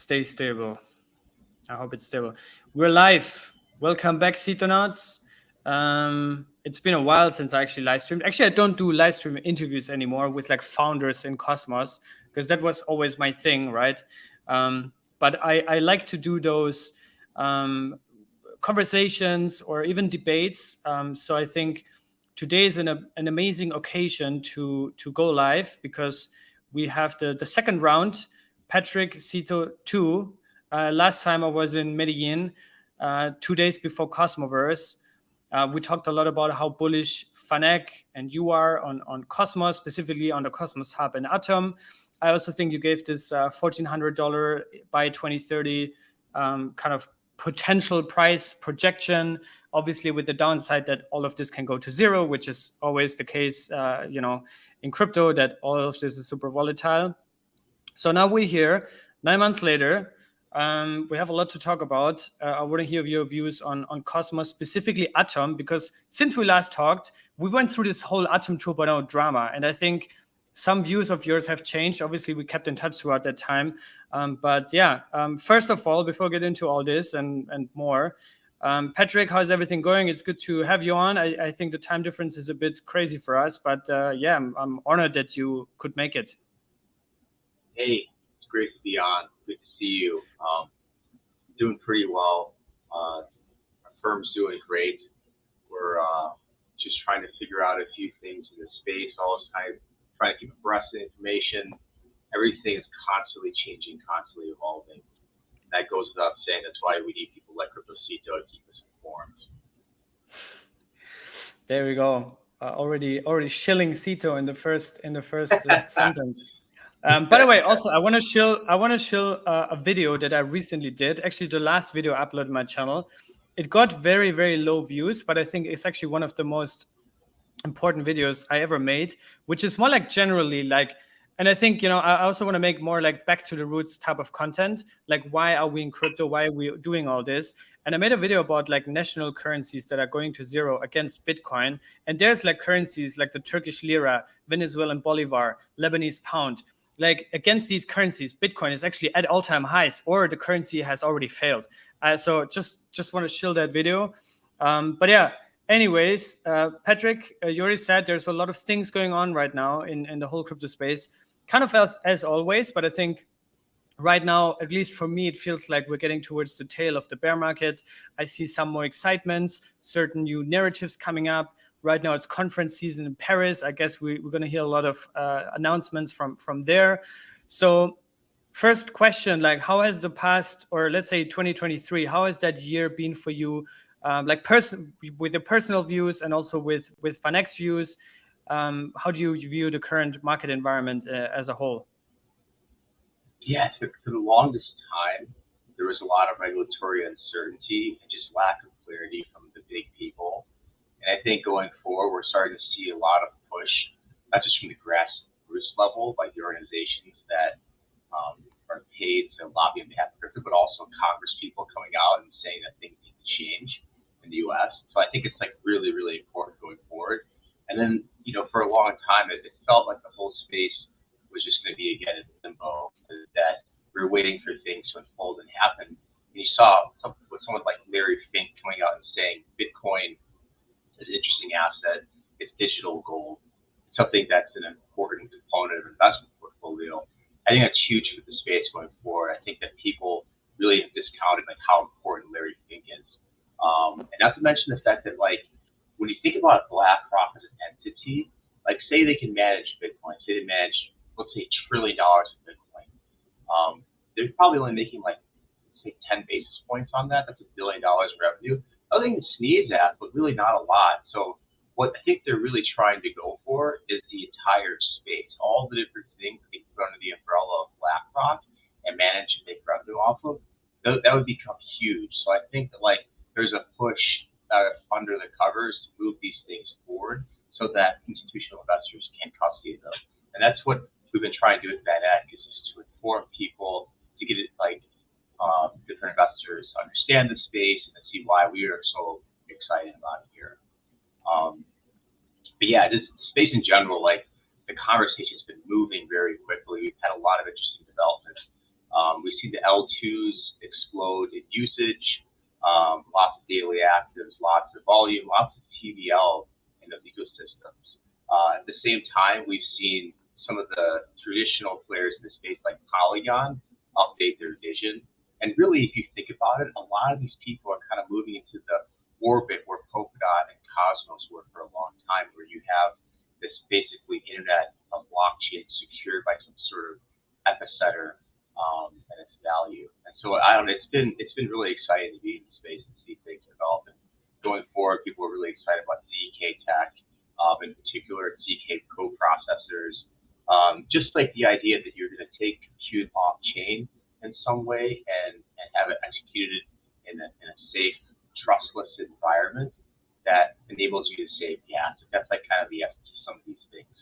stay stable. I hope it's stable. We're live. Welcome back, Cetonauts. It's been a while since I actually live streamed. Actually, I don't do live stream interviews anymore with like founders in Cosmos, because that was always my thing, right? But I like to do those conversations or even debates. So I think today is an amazing occasion to go live, because we have the second round, Patrick Cito 2. Last time I was in Medellin, 2 days before Cosmoverse. We talked a lot about how bullish Fanek and you are on Cosmos, specifically on the Cosmos Hub and ATOM. I also think you gave this $1,400 by 2030 kind of potential price projection, obviously with the downside that all of this can go to zero, which is always the case, in crypto, that all of this is super volatile. So now we're here, 9 months later. We have a lot to talk about. I want to hear your views on Cosmos, specifically ATOM, because since we last talked, we went through this whole ATOM 2.0 drama, and I think some views of yours have changed. Obviously, we kept in touch throughout that time. But yeah, first of all, before I get into all this and more, Patrick, how's everything going? It's good to have you on. I think the time difference is a bit crazy for us, but yeah, I'm honored that you could make it. Hey, it's great to be on. Good to see you. Doing pretty well. Our firm's doing great. We're just trying to figure out a few things in the space all the time, trying to keep abreast of information. Everything is constantly changing, constantly evolving. That goes without saying. That's why we need people like Cito to keep us informed. There we go. Already shilling Cito in the first sentence. By the way, also I want to shill a video that I recently did. Actually, the last video I uploaded on my channel. It got very, very low views, but I think it's actually one of the most important videos I ever made, which is more like generally like, and I think, I also want to make more like back to the roots type of content. Like, why are we in crypto? Why are we doing all this? And I made a video about like national currencies that are going to zero against Bitcoin. And there's like currencies like the Turkish lira, Venezuelan bolivar, Lebanese pound. Like against these currencies, Bitcoin is actually at all-time highs, or the currency has already failed. So just want to shill that video. But yeah, anyways, Patrick, you already said there's a lot of things going on right now in the whole crypto space, kind of as always. But I think right now, at least for me, it feels like we're getting towards the tail of the bear market. I see some more excitements, certain new narratives coming up. Right now, it's conference season in Paris. I guess we're going to hear a lot of announcements from there. So first question, like how has the past, or let's say 2023, how has that year been for you? With the personal views and also with Fanek's views, how do you view the current market environment as a whole? Yeah, for the longest time, there was a lot of regulatory uncertainty and just lack of clarity from the big people. And I think going forward, we're starting to see a lot of push, not just from the grassroots level, like the organizations that are paid to lobby on behalf of crypto, but also Congress people coming out and saying that things need to change in the U.S. So I think it's like really, really important going forward. And then, for a long time, it felt like the whole space was just going to be again in limbo, that we were waiting for things to unfold and happen. And you saw someone like Larry Fink coming out and saying Bitcoin is an interesting asset. It's digital gold, something that's an important component of investment portfolio. I think that's huge for the space going forward. I think that people really have discounted like how important Larry Fink is. And not to mention the fact that like when you think about BlackRock as an entity, like say they can manage Bitcoin, say they manage, let's say $1 trillion of Bitcoin. They're probably only making like say 10 basis points on that. That's $1 billion in revenue. Nothing to sneeze at, but really not a lot. So what I think they're really trying to go for is the entire space, all the different things they can put under the umbrella of BlackRock and manage and make revenue off of. That would become huge. So I think that like there's a push under the covers to move these things forward so that institutional investors can custody them. And that's what we've been trying to do with Vanek, is just to inform people, to get it like different investors understand the space and to see why we are so excited about it here. But yeah, this space in general, like the conversation has been moving very quickly. We've had a lot of interesting developments. We've seen the L2 2s explode in usage, lots of daily actives, lots of volume, lots of TVL in those ecosystems. At the same time, we've seen some of the traditional players in the space like Polygon update their vision. And really, if you think about it, a lot of these people are kind of moving into the orbit where Polkadot and Cosmos were for a long time, where you have this basically internet of blockchain secured by some sort of epicenter and its value. And so I don't know, it's been really exciting to be in the space and see things develop. And going forward, people are really excited about ZK tech, in particular ZK co-processors. Just like the idea that you're going to take compute off chain in some way and have it executed in a safe, trustless environment that enables you to save gas. That's like kind of the essence of some of these things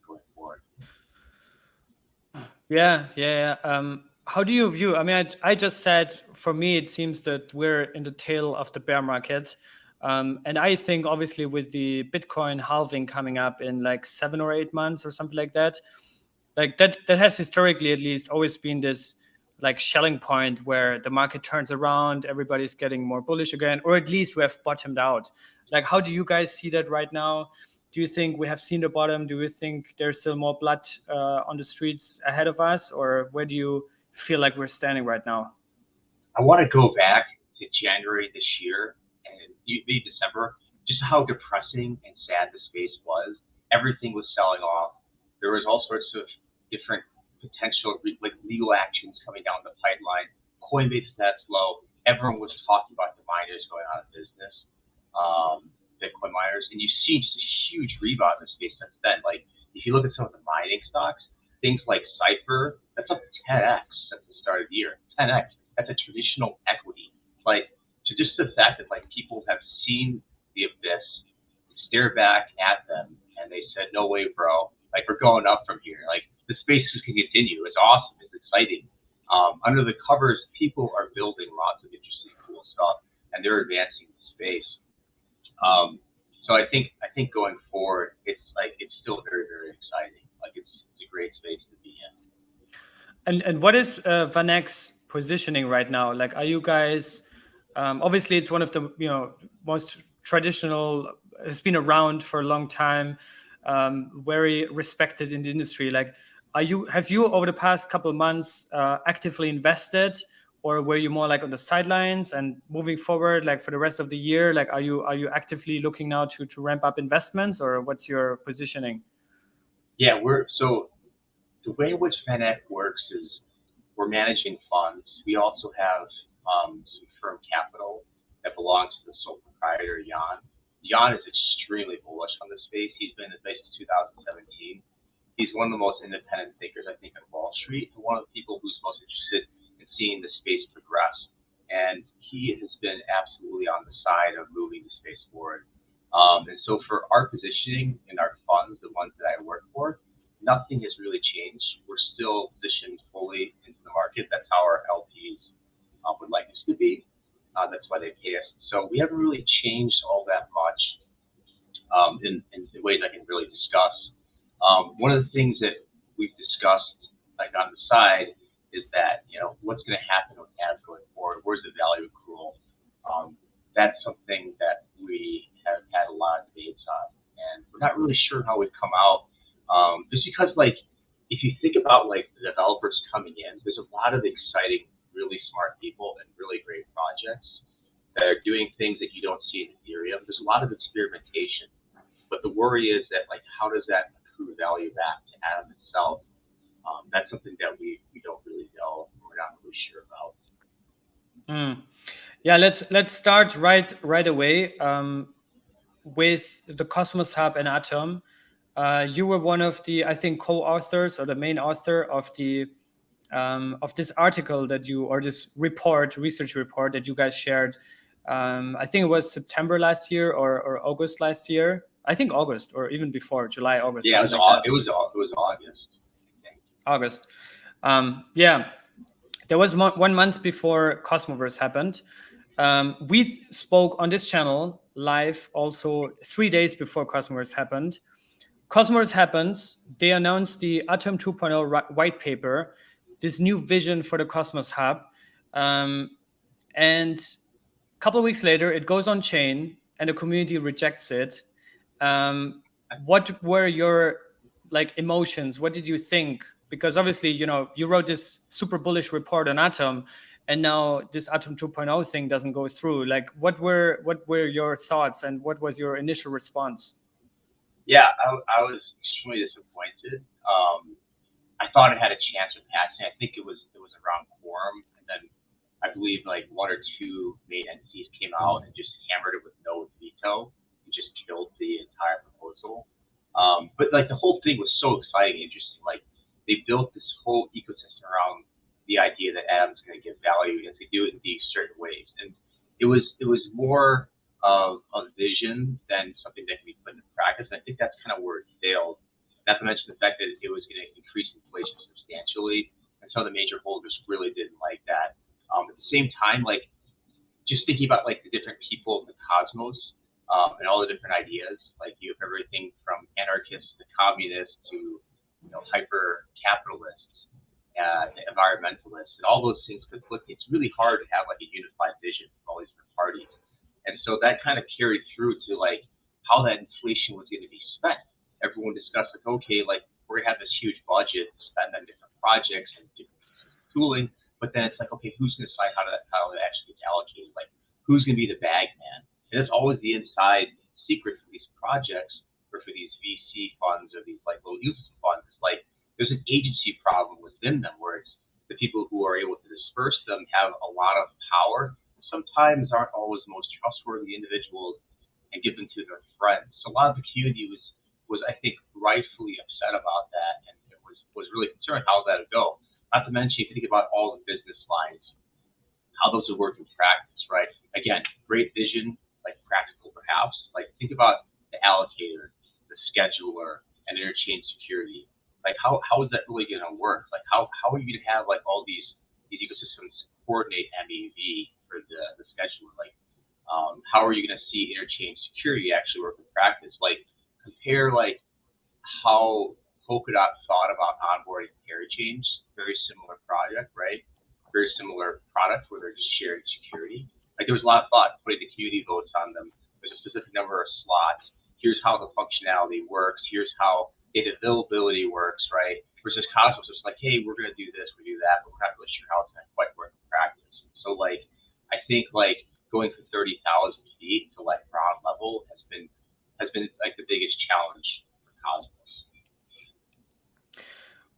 going forward. Yeah. How do you view? I mean, I just said for me, it seems that we're in the tail of the bear market. And I think obviously with the Bitcoin halving coming up in like 7 or 8 months or something like that has historically at least always been this like shelling point where the market turns around, everybody's getting more bullish again, or at least we have bottomed out. Like, how do you guys see that right now? Do you think we have seen the bottom? Do you think there's still more blood on the streets ahead of us? Or where do you feel like we're standing right now? I want to go back to January this year and maybe December, just how depressing and sad the space was. Everything was selling off. There was all sorts of different potential like legal actions coming down the pipeline. Coinbase that's low. Everyone was talking about the miners going out of business, Bitcoin miners, and you see just a huge rebound in the space since then. Like if you look at some of the mining stocks, things like Cypher, that's up 10x since the start of the year. 10x. That's a traditional equity. Like to just the fact that like people have seen the abyss, stare back at them, and they said, "No way, bro! Like we're going up from here. Like the space can continue. It's awesome. It's exciting." Under the covers, people are building lots of interesting, cool stuff, and they're advancing the space. So I think going forward, it's still very, very exciting. Like it's a great space to be in. And what is Vanex positioning right now? Like, are you guys? Obviously, it's one of the most traditional. It's been around for a long time, very respected in the industry. Like, have you over the past couple of months actively invested, or were you more like on the sidelines and moving forward, like for the rest of the year? Like, are you actively looking now to ramp up investments, or what's your positioning? Yeah, so the way in which Vanex works is we're managing funds. We also have some firm capital that belongs to the sole proprietor, Jan. Jan is extremely bullish on this space. He's been in the space since 2017. He's one of the most independent thinkers, I think, on Wall Street, and one of the people who's most interested in seeing the space progress. And he has been absolutely on the side of moving the space forward. And so for our positioning in our funds, the ones that I work for, nothing has really changed. We're still positioned fully into the market. That's how our LPs would like us to be. That's why they pay us. So we haven't really changed all that much in the ways I can really discuss. One of the things that we've discussed, like on the side, is that what's going to happen with ads going forward? Where's the value accrual? That's something that we have had a lot of debates on, and we're not really sure how we've come out. Just because, like, if you think about like the developers coming in, there's a lot of exciting, really smart people and really great projects that are doing things that you don't see in Ethereum. There's a lot of experimentation, but the worry is that, like, how does that accrue value back to ATOM itself? That's something that we don't really know. We're not really sure about. Yeah, let's start right away with the Cosmos Hub and ATOM. You were one of the, I think, co-authors or the main author of the of this article that this research report that you guys shared. I think it was September last year or August last year. I think August, or even before, July, August. Yeah, it was August. August. Yeah, there was 1 month before Cosmoverse happened. We spoke on this channel live also 3 days before Cosmoverse happened. Cosmos happens. They announced the ATOM 2.0 white paper. this new vision for the Cosmos Hub, and a couple of weeks later, it goes on chain, and the community rejects it. What were your emotions? What did you think? Because obviously, you wrote this super bullish report on ATOM, and now this ATOM 2.0 thing doesn't go through. What were your thoughts, and what was your initial response? Yeah, I was extremely disappointed. I thought it had a chance of passing. I think it was around quorum, and then I believe one or two main entities came out and just hammered it with no veto and just killed the entire proposal. But the whole thing was so exciting and interesting. They built this whole ecosystem around the idea that ATOM's going to give value and to do it in these certain ways. And it was more of a vision than something that can be put into practice. And I think that's kind of where it failed. Not to mention the fact that it was going to increase inflation substantially, and some of the major holders really didn't like that. At the same time, just thinking about the different people in the cosmos and all the different ideas, you have everything from anarchists to communists to hyper capitalists, environmentalists, and all those things conflict. It's really hard to have a unified vision from all these different parties, and so that kind of carried through to how that inflation was going to be spent. Everyone discussed okay, we're gonna have this huge budget to spend on different projects and different tooling, but then it's okay, who's gonna decide how it actually gets allocated? Who's gonna be the bag man? And it's always the inside secret for these projects or for these VC funds or these little usage funds. There's an agency problem within them where it's the people who are able to disperse them have a lot of power, sometimes aren't always the most trustworthy individuals, and give them to their friends. So a lot of the community was I think rightfully upset about that, and it was really concerned how that would go. Not to mention, if you think about all the business lines, how those would work in practice, right? Again, great vision, practical perhaps. Think about the allocator, the scheduler, and interchain security. How is that really going to work? How are you going to have all these ecosystems coordinate MEV for the scheduler? How are you going to see interchain security actually work in practice? Compare how Polkadot thought about onboarding parachains, very similar project, right? Very similar product where they're just sharing security. There was a lot of thought putting the community votes on them. There's a specific number of slots. Here's how the functionality works. Here's how data availability works, right? Versus Cosmos, it's hey, we're going to do this, we do that, but we're not really sure how it's going to quite work in practice. So I think going from 30,000 feet to ground level has been the biggest challenge for Cosmos.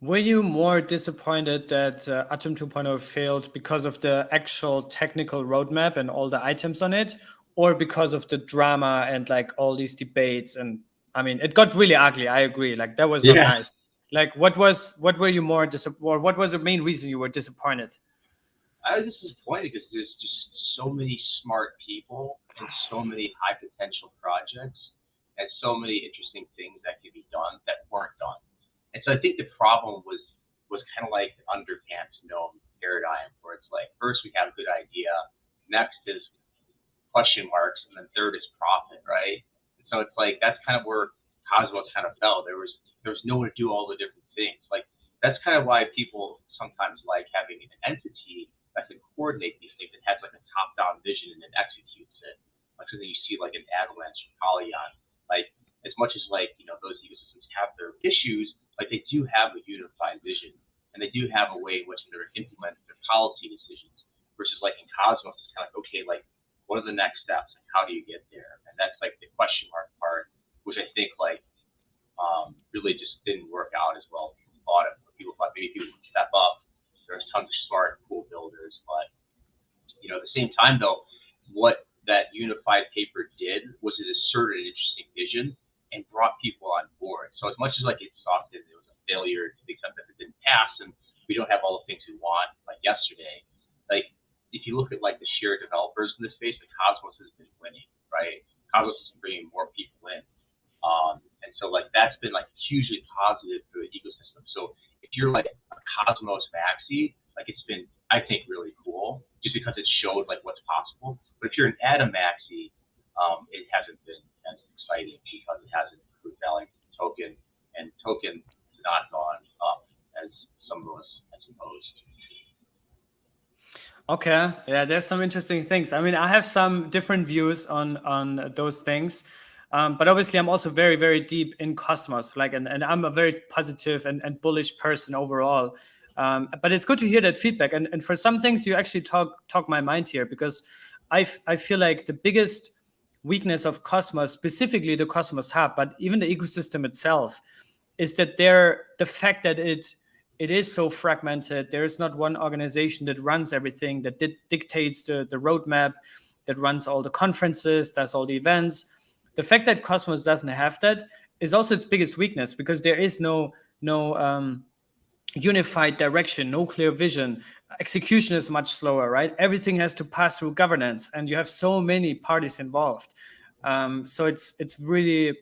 Were you more disappointed that ATOM 2.0 failed because of the actual technical roadmap and all the items on it, or because of the drama and all these debates? And I mean, it got really ugly. I agree. That was not nice. What were you more or what was the main reason you were disappointed? I was just disappointed because there's just so many smart people and so many high potential projects and so many interesting things that could be done that weren't done. And so I think the problem was kind of the underpants gnome paradigm, where it's first we have a good idea, next is question marks, and then third is profit, right? And so it's that's kind of where Cosmos kind of fell. There was no one to do all the different things. That's kind of why people sometimes having an entity that can coordinate these things and has a top-down vision and then executes it. Something you see an Avalanche or Polygon. As much as those ecosystems have their issues, they do have a unified vision, and they do have a way in which they're implementing their policy decisions. Versus in Cosmos, it's kind of okay, what are the next steps? How do you get there? And that's the question mark part, which I think really just didn't work out as well as people thought it. People thought maybe people would step up. There's tons of smart, cool builders, but at the same time though, what that unified paper did was it asserted an interesting vision and brought people on board. So as much as it sucked and it was a failure to the extent that it didn't pass and we don't have all the things we want yesterday, if you look at the shared developers in this space, Cosmos has been winning, right? Cosmos is bringing more people in. And so that's been hugely positive for the ecosystem. So if you're a Cosmos maxi, it's been, I think, really cool just because it showed what's possible. But if you're an ATOM maxi, it hasn't been as exciting because it hasn't improved value token, and token has not gone up as some of us had supposed. Okay, yeah, there's some interesting things. I mean, I have some different views on those things, but obviously, I'm also very, very deep in Cosmos. Like, and I'm a very positive and bullish person overall. But it's good to hear that feedback. And for some things, you actually talk my mind here, because I feel like the biggest weakness of Cosmos, specifically the Cosmos Hub, but even the ecosystem itself, is that the fact that it is so fragmented. There is not one organization that runs everything, that dictates the roadmap, that runs all the conferences, does all the events. The fact that Cosmos doesn't have that is also its biggest weakness, because there is no unified direction, no clear vision. Execution is much slower, right? Everything has to pass through governance, and you have so many parties involved. So it's really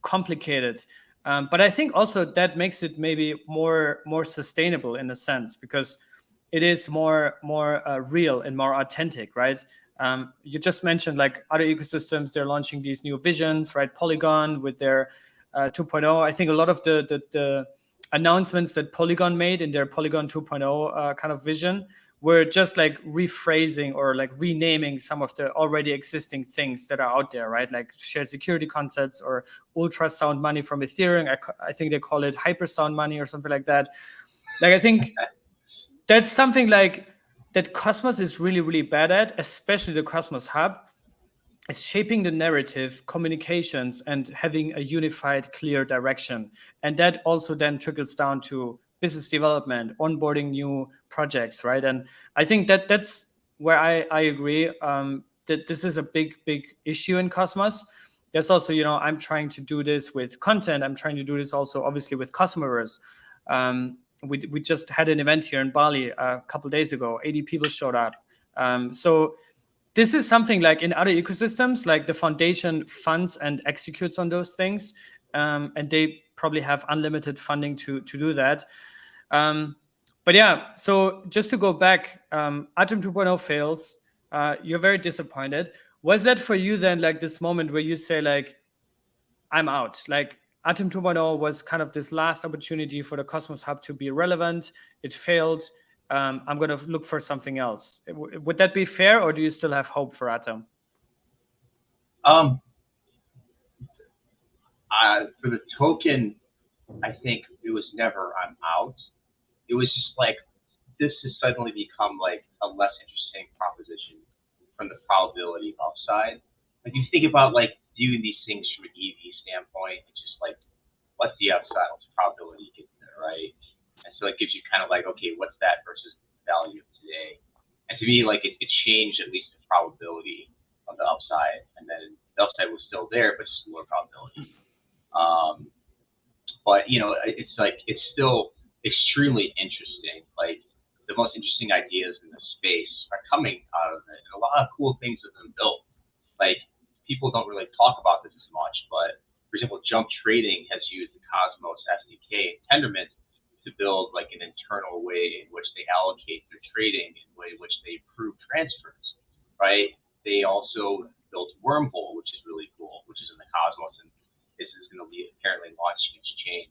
complicated. But I think also that makes it maybe more sustainable in a sense, because it is more real and more authentic, right? You just mentioned like other ecosystems, they're launching these new visions, right? Polygon with their 2.0. I think a lot of the announcements that Polygon made in their Polygon 2.0 kind of vision were just like rephrasing or like renaming some of the already existing things that are out there, right? Like shared security concepts or ultrasound money from Ethereum. I think they call it hypersound money or something like that. Like, I think that's something like that Cosmos is really, really bad at, especially the Cosmos Hub. It's shaping the narrative, communications, and having a unified, clear direction. And that also then trickles down to business development, onboarding new projects, right? And I think that's where I agree, that this is a big issue in Cosmos. There's also, I'm trying to do this with content. I'm trying to do this also, obviously, with customers. We just had an event here in Bali a couple of days ago. 80 people showed up. So this is something like in other ecosystems, like the foundation funds and executes on those things, and they probably have unlimited funding to do that. But yeah, so just to go back, ATOM 2.0 fails. You're very disappointed. Was that for you then like this moment where you say like, I'm out? Like ATOM 2.0 was kind of this last opportunity for the Cosmos Hub to be relevant. It failed. I'm going to look for something else. Would that be fair, or do you still have hope for ATOM? For the token, I think it was never I'm out. It was just like, this has suddenly become like a less interesting proposition from the probability upside. Like, you think about like viewing these things from an EV standpoint, it's just like, what's the upside? What's the probability gets there, right? And so it gives you kind of like, okay, what's that versus the value of today? And to me, like, it changed at least the probability of the upside, and then the upside was still there, but just lower probability. But it's like, it's still extremely interesting. Like, the most interesting ideas in the space are coming out of it, and a lot of cool things have been built. Like, people don't really talk about this as much, but for example, Jump Trading has used the Cosmos SDK and Tendermint to build like an internal way in which they allocate their trading, in the way in which they approve transfers, right? They also built Wormhole, which is really cool, which is in the Cosmos, and this is going to be apparently launching its chain.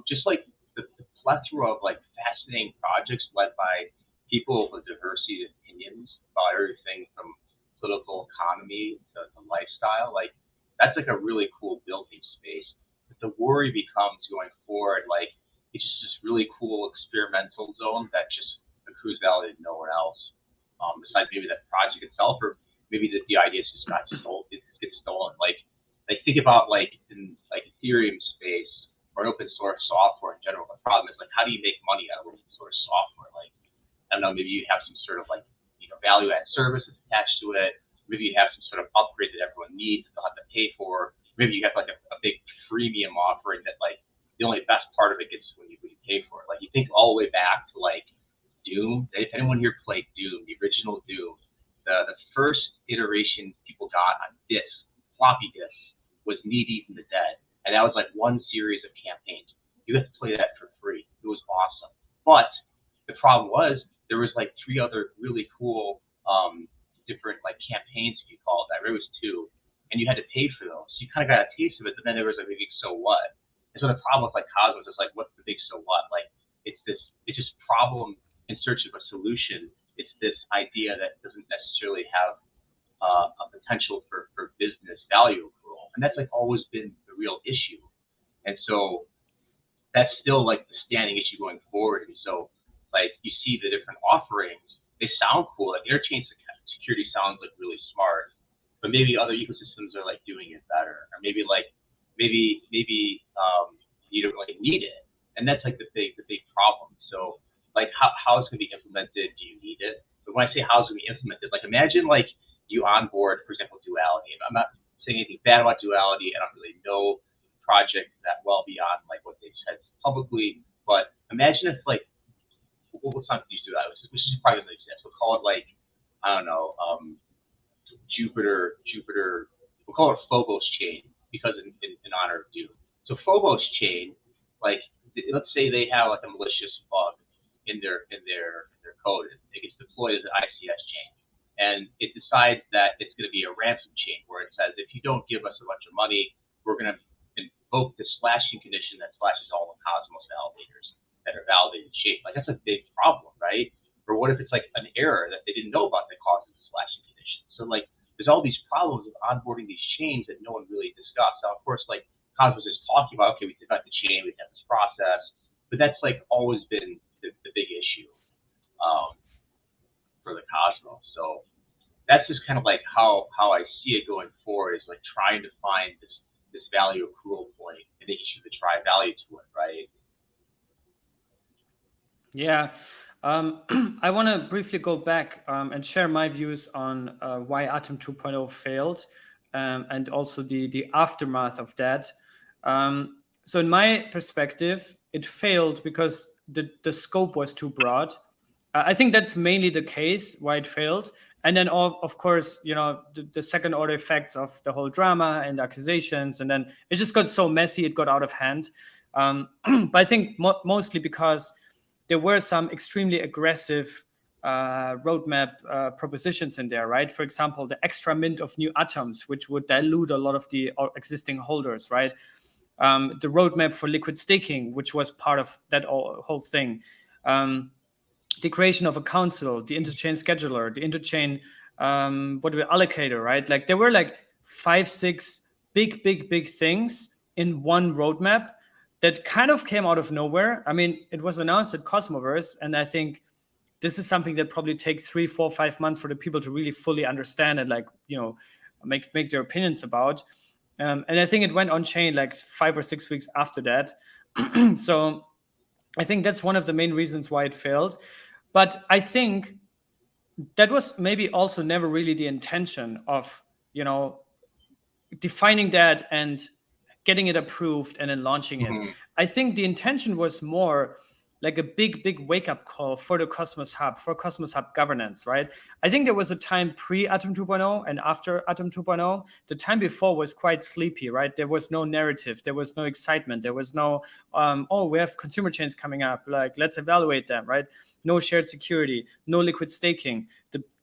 Just like the plethora of like fascinating projects led by people with a diversity of opinions about everything from political economy to lifestyle, like, that's like a really cool building space. But the worry becomes going forward, like, it's just this really cool experimental zone that just accrues value nowhere else, besides maybe that project itself, or maybe the ideas just got stolen. It gets stolen. Like think about like in like Ethereum space or open source software in general. The problem is like, how do you make money out of open source software? Like, I don't know, maybe you have some sort of like value add service that's attached to it. Maybe you have some sort of upgrade that everyone needs that they'll have to pay for. Maybe you have like a big freemium offering that like the only best part of it gets when you pay for it. Like, you think all the way back to like Doom. If anyone here played Doom, the original Doom, the first iteration people got on disc, floppy disk, was Knee Deep in the Dead, and that was like one series of campaigns. You have to play that for free. It was awesome, but the problem was there was like 3 other really cool different like campaigns, if you call it that. There was 2, and you had to pay for those. So you kind of got a taste of it, but then there was like a big so what. And so the problem with like Cosmos is like, what's the big so what? Like, it's just problem in search of a solution It's this idea that doesn't necessarily have a potential for business value accrual, and that's like always been the real issue. And so that's still like the standing issue going forward. And so like you see the different offerings, they sound cool. Like Interchain Security sounds like really smart, but maybe other ecosystems are like doing it better, or maybe you don't really need it. And that's like the big problem. So like how it's gonna be implemented, do you need it? But when I say how it's gonna be implemented, like imagine like you onboard, for example, Duality. I'm not saying anything bad about Duality. I don't really know project that well beyond like what they've said publicly, but imagine if like, let's not use Duality, which is probably going to exist. We'll call it like, I don't know, Jupiter, we'll call it Phobos chain because in honor of Doom. So Phobos chain, like let's say they have like a malicious bug in their code. It gets deployed as an ICS chain, and it decides that it's going to be a ransom chain where it says if you don't give us a bunch of money, we're going to invoke the slashing condition that slashes all the Cosmos validators that are validated chain. Like that's a big problem, right? Or what if it's like an error that they didn't know about that causes the slashing condition? So like there's all these problems with onboarding these chains that no one really discussed. Now of course like Cosmos is talking about, okay, we developed the chain, we have this process, but that's like always been the big issue for the Cosmos. So that's just kind of like how I see it going forward, is like trying to find this value accrual point and making sure to try value to it, right? Yeah. I want to briefly go back and share my views on why ATOM 2.0 failed, and also the aftermath of that. So in my perspective, it failed because the scope was too broad. I think that's mainly the case why it failed. And then, of course, you know, the second order effects of the whole drama and accusations. And then it just got so messy, it got out of hand. But I think mostly because there were some extremely aggressive roadmap propositions in there, right? For example, the extra mint of new atoms, which would dilute a lot of the existing holders, right? The roadmap for liquid staking, which was part of that whole thing. The creation of a council, the interchain scheduler, the interchain allocator, right? Like there were like 5-6 big things in one roadmap that kind of came out of nowhere. I mean, it was announced at Cosmoverse, and I think this is something that probably takes 3, 4, 5 months for the people to really fully understand and like, you know, make their opinions about. And I think it went on chain like 5 or 6 weeks after that. So I think that's one of the main reasons why it failed. But I think that was maybe also never really the intention of, you know, defining that and getting it approved and then launching it. I think the intention was more like a big wake-up call for the Cosmos Hub, for Cosmos Hub governance, right? I think there was a time pre-ATOM 2.0 and after ATOM 2.0. The time before was quite sleepy, right? There was no narrative. There was no excitement. There was no, oh, we have consumer chains coming up. Like, let's evaluate them, right? No shared security, no liquid staking.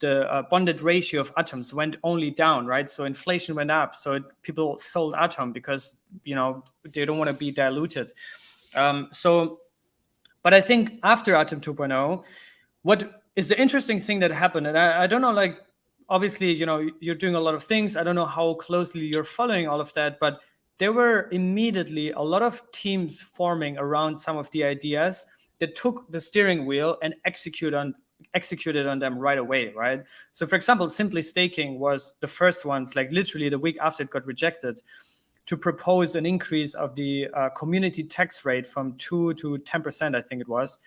The bonded ratio of atoms went only down, right? So inflation went up. So people sold ATOM because, you know, they don't want to be diluted. But I think after ATOM 2.0, what is the interesting thing that happened, and I don't know, like, obviously, you know, you're doing a lot of things. I don't know how closely you're following all of that, but there were immediately a lot of teams forming around some of the ideas that took the steering wheel and executed on them right away, right? So, for example, Simply Staking was the first ones, like literally the week after it got rejected, to propose an increase of the community tax rate from 2 to 10%, I think it was,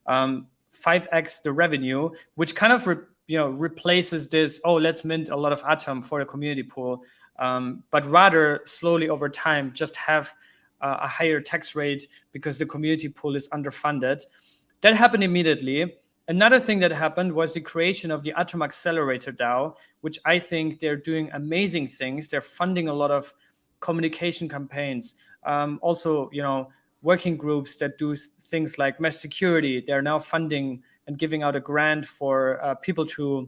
5x the revenue, which kind of replaces this, oh, let's mint a lot of ATOM for the community pool, but rather slowly over time just have a higher tax rate because the community pool is underfunded. That happened immediately. Another thing that happened was the creation of the ATOM Accelerator DAO, which I think they're doing amazing things. They're funding a lot of communication campaigns, also, you know, working groups that do things like mesh security. They're now funding and giving out a grant for people to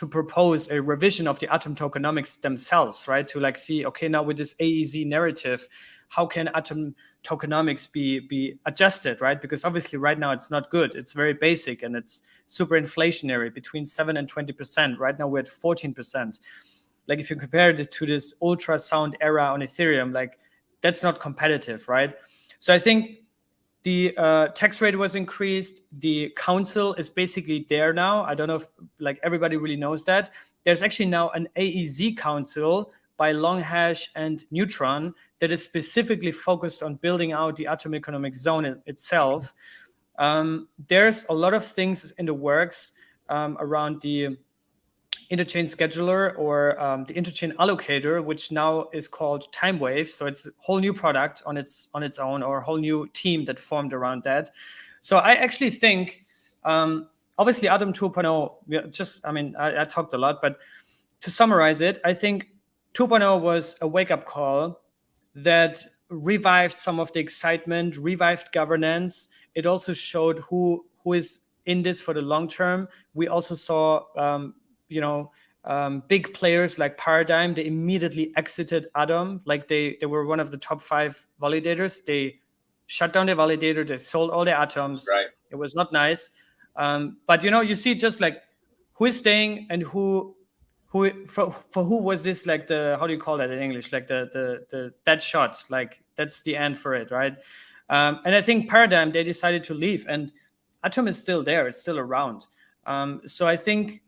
propose a revision of the ATOM tokenomics themselves, right? To like see, okay, now with this AEZ narrative, how can Atom tokenomics be adjusted, right? Because obviously right now it's not good. It's very basic and it's super inflationary, between 7 and 20%. Right now we're at 14%. Like if you compare it to this ultrasound era on Ethereum, like that's not competitive, right? So I think the tax rate was increased. The council is basically there now. I don't know if like everybody really knows that. There's actually now an AEZ council by Longhash and Neutron that is specifically focused on building out the Atom Economic Zone itself. There's a lot of things in the works around the Interchain Scheduler or the Interchain Allocator, which now is called Timewave. So it's a whole new product on its own, or a whole new team that formed around that. So I actually think, obviously, Atom 2.0, I talked a lot, but to summarize it, I think 2.0 was a wake-up call that revived some of the excitement, revived governance. It also showed who is in this for the long term. We also saw big players like Paradigm, they immediately exited ATOM. Like they were one of the top 5 validators. They shut down their validator. They sold all their atoms. Right. It was not nice. But you see just like who is staying and who for who was this, like the, how do you call that in English? Like the that shot, like that's the end for it, right? And I think Paradigm, they decided to leave, and Atom is still there. It's still around. So I think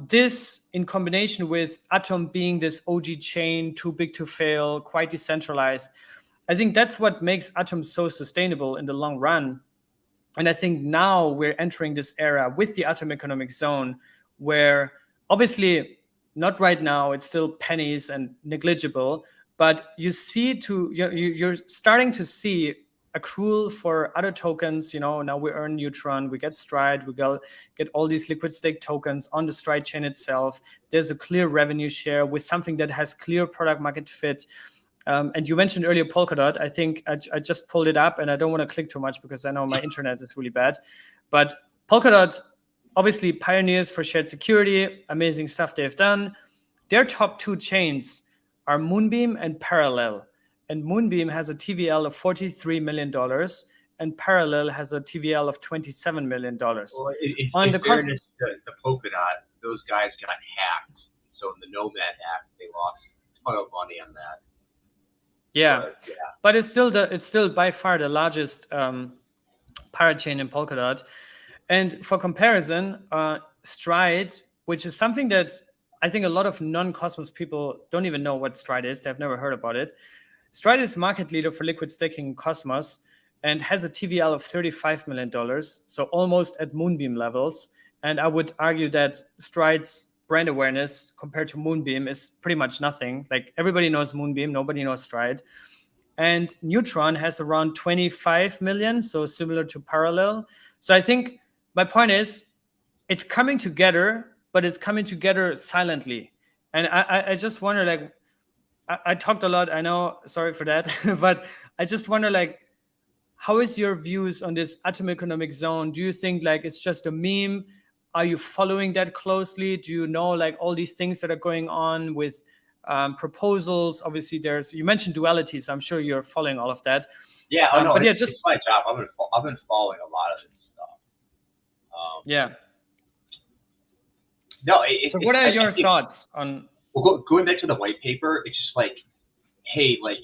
this, in combination with Atom being this OG chain, too big to fail, quite decentralized, I think that's what makes Atom so sustainable in the long run. And I think now we're entering this era with the Atom Economic Zone, where obviously not right now, it's still pennies and negligible, but you're starting to see accrual for other tokens. Now we earn Neutron, we get Stride, we get all these liquid stake tokens on the Stride chain itself. There's a clear revenue share with something that has clear product market fit. And you mentioned earlier Polkadot. I think I just pulled it up, and I don't want to click too much because I know my internet is really bad. But Polkadot, obviously pioneers for shared security, amazing stuff they've done. Their top 2 chains are Moonbeam and Parallel. And Moonbeam has a TVL of $43 million, and Parallel has a TVL of $27 million. Well, in fairness to Polkadot, those guys got hacked. So in the Nomad hack, they lost a ton of money on that. Yeah, but it's still by far the largest parachain in Polkadot. And for comparison, Stride, which is something that I think a lot of non-Cosmos people don't even know what Stride is. They've never heard about it. Stride is market leader for liquid staking in Cosmos and has a TVL of $35 million, so almost at Moonbeam levels. And I would argue that Stride's brand awareness compared to Moonbeam is pretty much nothing. Like everybody knows Moonbeam, nobody knows Stride. And Neutron has around 25 million, so similar to Parallel. So I think my point is, it's coming together, but it's coming together silently. And I just wonder, like, I talked a lot, I know, sorry for that, but I just wonder, like, how is your views on this Atom Economic Zone? Do you think like it's just a meme? Are you following that closely? Do you know like all these things that are going on with proposals? Obviously, you mentioned duality, so I'm sure you're following all of that. Yeah, but it's my job. I've been following a lot of this stuff. Yeah. No. So what are your thoughts on? Well, going back to the white paper, it's just like, hey, like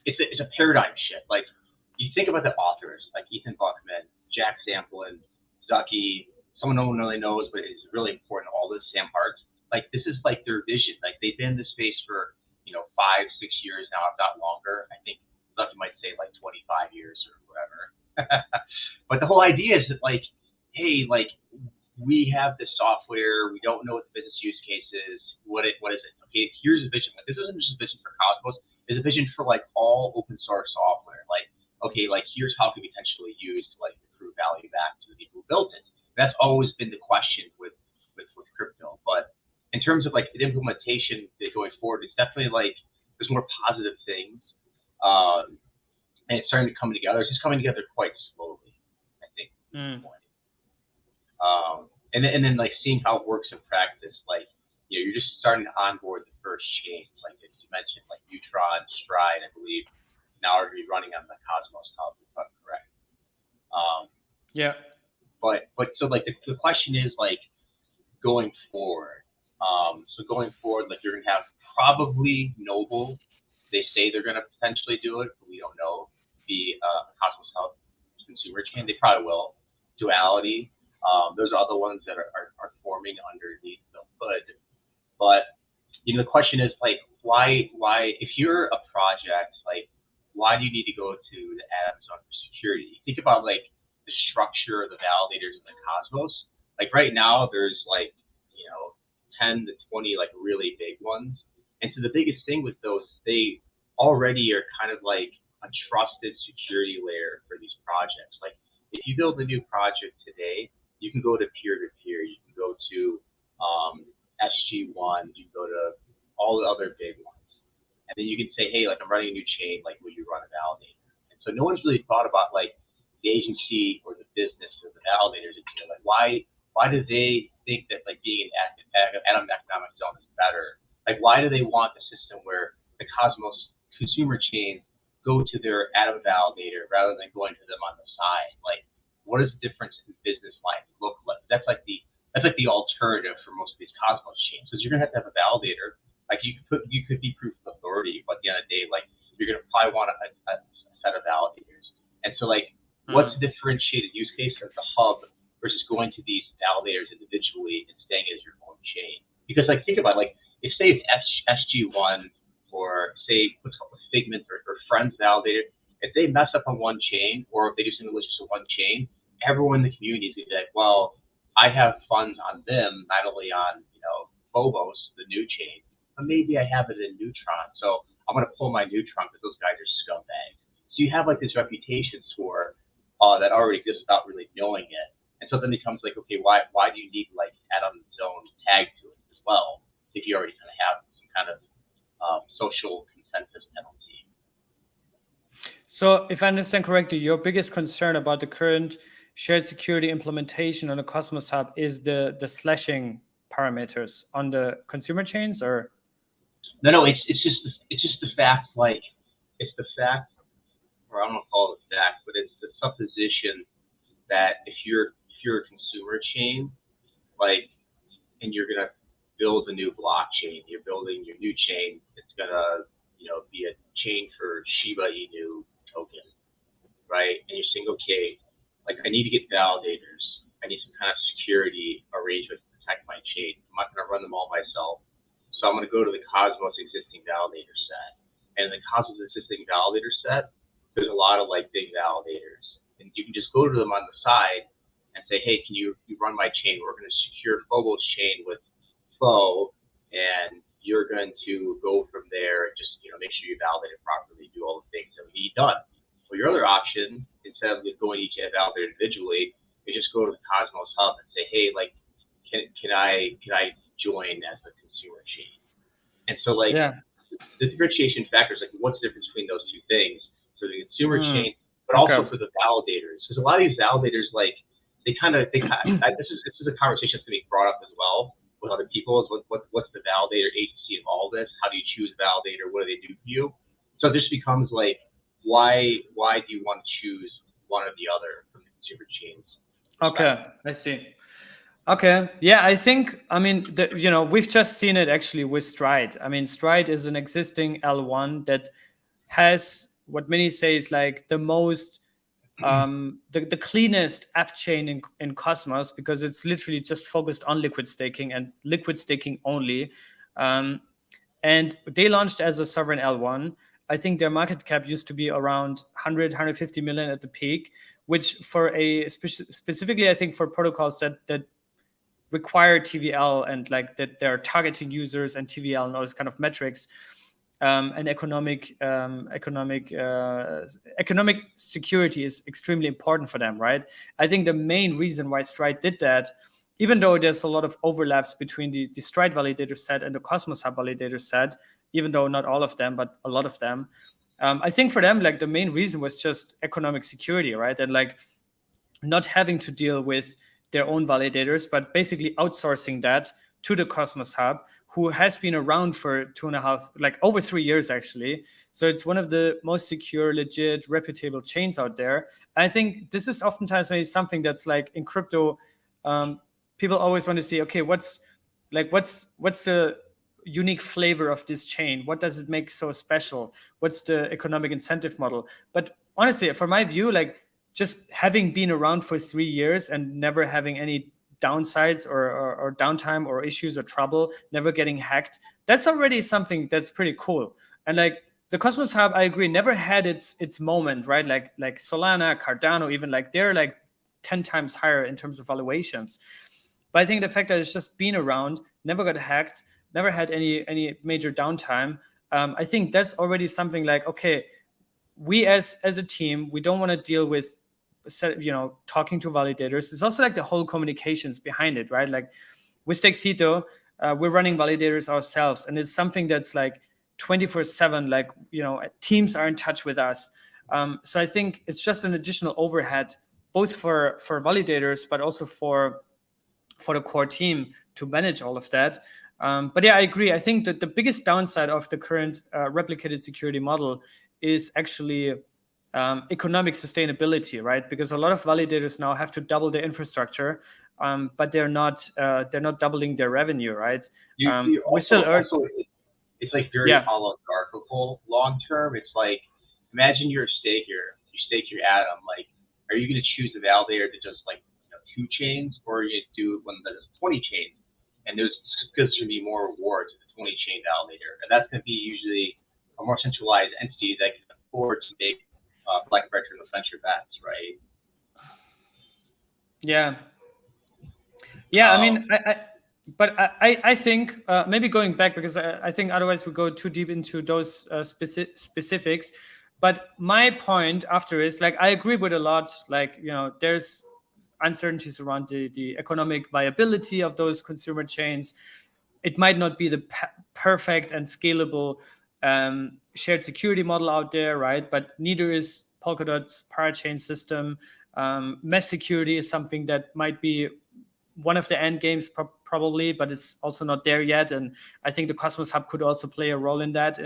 it's a paradigm shift. Like you think about the authors, like Ethan Buckman, Jack Samplin, Zucky, someone no one really knows, but it's really important. All this, Sam Hart, like this is like their vision. Like they've been in this space for 5-6 years now, if not longer. I think Zucky might say like 25 years or whatever. But the whole idea is that like, hey, like we have this software, we don't know what the business use case is. What is it? Okay, here's a vision. Like, this isn't just a vision for Cosmos. It's a vision for like all open source software. Like, okay, like here's how it can be potentially used to like accrue value back to the people who built it. That's always been the question with crypto. But in terms of like the implementation going forward, it's definitely like there's more positive things, and it's starting to come together. It's just coming together quite slowly, I think. And then like seeing how it works in practice, like you're just starting to onboard the first chains, like as you mentioned, like Neutron, Stride, I believe. now are going to be running on the Cosmos Hub, if I'm correct. Yeah. But so like the question is like going forward. So going forward, like you're going to have probably Noble. They say they're going to potentially do it, but we don't know. The Cosmos Hub consumer chain, they probably will. Duality. Those are other ones that are forming underneath the hood. But you know, the question is like, why if you're a project, like, why do you need to go to the ATOM zone for security? Think about like the structure of the validators in the Cosmos. Like right now, there's like, you know, 10 to 20 like really big ones. And so the biggest thing with those, they already are kind of like a trusted security layer for these projects. Like if you build a new project today, you can go to peer-to-peer, you can go to SG1, you can go to all the other big ones. And then you can say, hey, like I'm running a new chain, like will you run a validator? And so no one's really thought about like the agency or the business of the validators. You know, like why do they think that like being an ATOM economic zone is better? Like why do they want a system where the Cosmos consumer chains go to their ATOM validator rather than going to them on the side? Like what does the difference in business lines look like? That's like the alternative for most of these Cosmos chains. Because you're gonna have a validator. Like you could be proof of authority, but at the end of the day, like you're gonna probably want a set of validators. And so like what's the differentiated use case of the hub versus going to these validators individually and staying as your own chain? Because like think about it, like if say SG1 or say what's called a Figment or Friends validator, if they mess up on one chain or if they do something malicious on one chain, everyone in the community is gonna be like, well, I have funds on them, not only on, you know, Phobos, the new chain, but maybe I have it in Neutron. So I'm gonna pull my Neutron because those guys are scumbags. So you have like this reputation score that already exists without really knowing it. And so then it becomes like, okay, why do you need like ATOM zone tag to it as well if you already kind of have some kind of social consensus penalty? So if I understand correctly, your biggest concern about the current shared security implementation on the Cosmos Hub is the slashing parameters on the consumer chains, or? No, it's just the fact, like it's the fact, or I don't know if I'll call it fact, but it's the supposition that if you're a consumer chain, like, and you're gonna build a new blockchain, you're building your new chain, it's gonna, you know, be a chain for Shiba Inu token, right? And you're saying, okay, like I need to get validators, I need some kind of security arrangement to protect my chain. I'm not gonna run them all myself, so I'm gonna go to the Cosmos existing validator set. And in the Cosmos existing validator set, there's a lot of like big validators, and you can just go to them on the side and say, hey, can you run my chain? We're going to secure Phobos chain with Fo, and you're going to go from there and just, you know, make sure you validate it properly, do all the things that we need done. Well, your other option, instead of going each validator individually, is just go to the Cosmos Hub and say, hey, like, can I join as a consumer chain? And so like the differentiation factor is like, what's the difference between those two things? For the consumer chain, but also for the validators, because a lot of these validators, like this is a conversation that's going to be brought up as well with other people. Is what's the validator agency of all this? How do you choose a validator? What do they do for you? So this becomes like, why do you want to choose one or the other from the consumer chains? Okay, I see. Okay, yeah, I think, I mean, you know, we've just seen it actually with Stride. I mean, Stride is an existing L1 that has what many say is like the most, the cleanest app chain in Cosmos, because it's literally just focused on liquid staking and liquid staking only. And they launched as a sovereign L1. I think their market cap used to be around 150 million at the peak, which for a specifically, I think for protocols that require TVL and like that they're targeting users and TVL and all those kind of metrics, and economic security is extremely important for them, right? I think the main reason why Stride did that, even though there's a lot of overlaps between the Stride validator set and the Cosmos Hub validator set, even though not all of them, but a lot of them, I think for them, like the main reason was just economic security, right? And like not having to deal with their own validators, but basically outsourcing that to the Cosmos Hub, who has been around for 2.5, like over 3 years actually. So it's one of the most secure, legit, reputable chains out there. I think this is oftentimes maybe something that's like in crypto, people always want to see, okay, what's the unique flavor of this chain? What does it make so special? What's the economic incentive model? But honestly, from my view, like just having been around for 3 years and never having any downsides or downtime or issues or trouble, never getting hacked, that's already something that's pretty cool. And like the Cosmos Hub, I agree, never had its moment, right? Like Solana, Cardano, even like they're like 10 times higher in terms of valuations. But I think the fact that it's just been around, never got hacked, never had any major downtime, I think that's already something like, okay, we as a team, we don't want to deal with, talking to validators. It's also like the whole communications behind it, right? Like with Stake.Cito, we're running validators ourselves, and it's something that's like 24/7. Like teams are in touch with us. So I think it's just an additional overhead, both for validators, but also for the core team to manage all of that. But yeah, I agree. I think that the biggest downside of the current replicated security model is actually economic sustainability, right? Because a lot of validators now have to double their infrastructure, but they're not doubling their revenue, right? We still earn. It's like very oligarchical long term. It's like, imagine you're a staker, you stake your ATOM. Like, are you going to choose a validator that does like 2 chains, or are you going to do one that does 20 chains? And there's going to be more rewards with the 20 chain validator, and that's going to be usually a more centralized entity that can afford to make black vector and venture bets, right? Yeah. I mean, I think maybe going back, because I think otherwise we go too deep into those specifics. But my point after is, like, I agree with a lot. Like, there's uncertainties around the economic viability of those consumer chains. It might not be the perfect and scalable shared security model out there, right? But neither is Polkadot's parachain system. Mesh security is something that might be one of the end games probably, but it's also not there yet. And I think the Cosmos Hub could also play a role in that,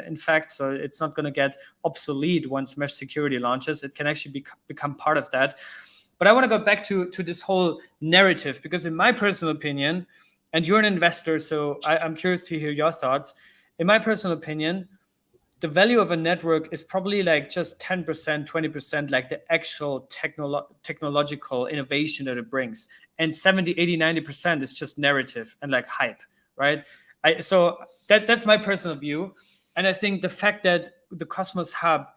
in fact. So it's not going to get obsolete once mesh security launches. It can actually become part of that. But I want to go back to this whole narrative, because in my personal opinion, and you're an investor, so I'm curious to hear your thoughts. In my personal opinion, the value of a network is probably like just 10%, 20%, like the actual technological innovation that it brings. And 70, 80, 90% is just narrative and like hype, right? So that's my personal view. And I think the fact that the Cosmos Hub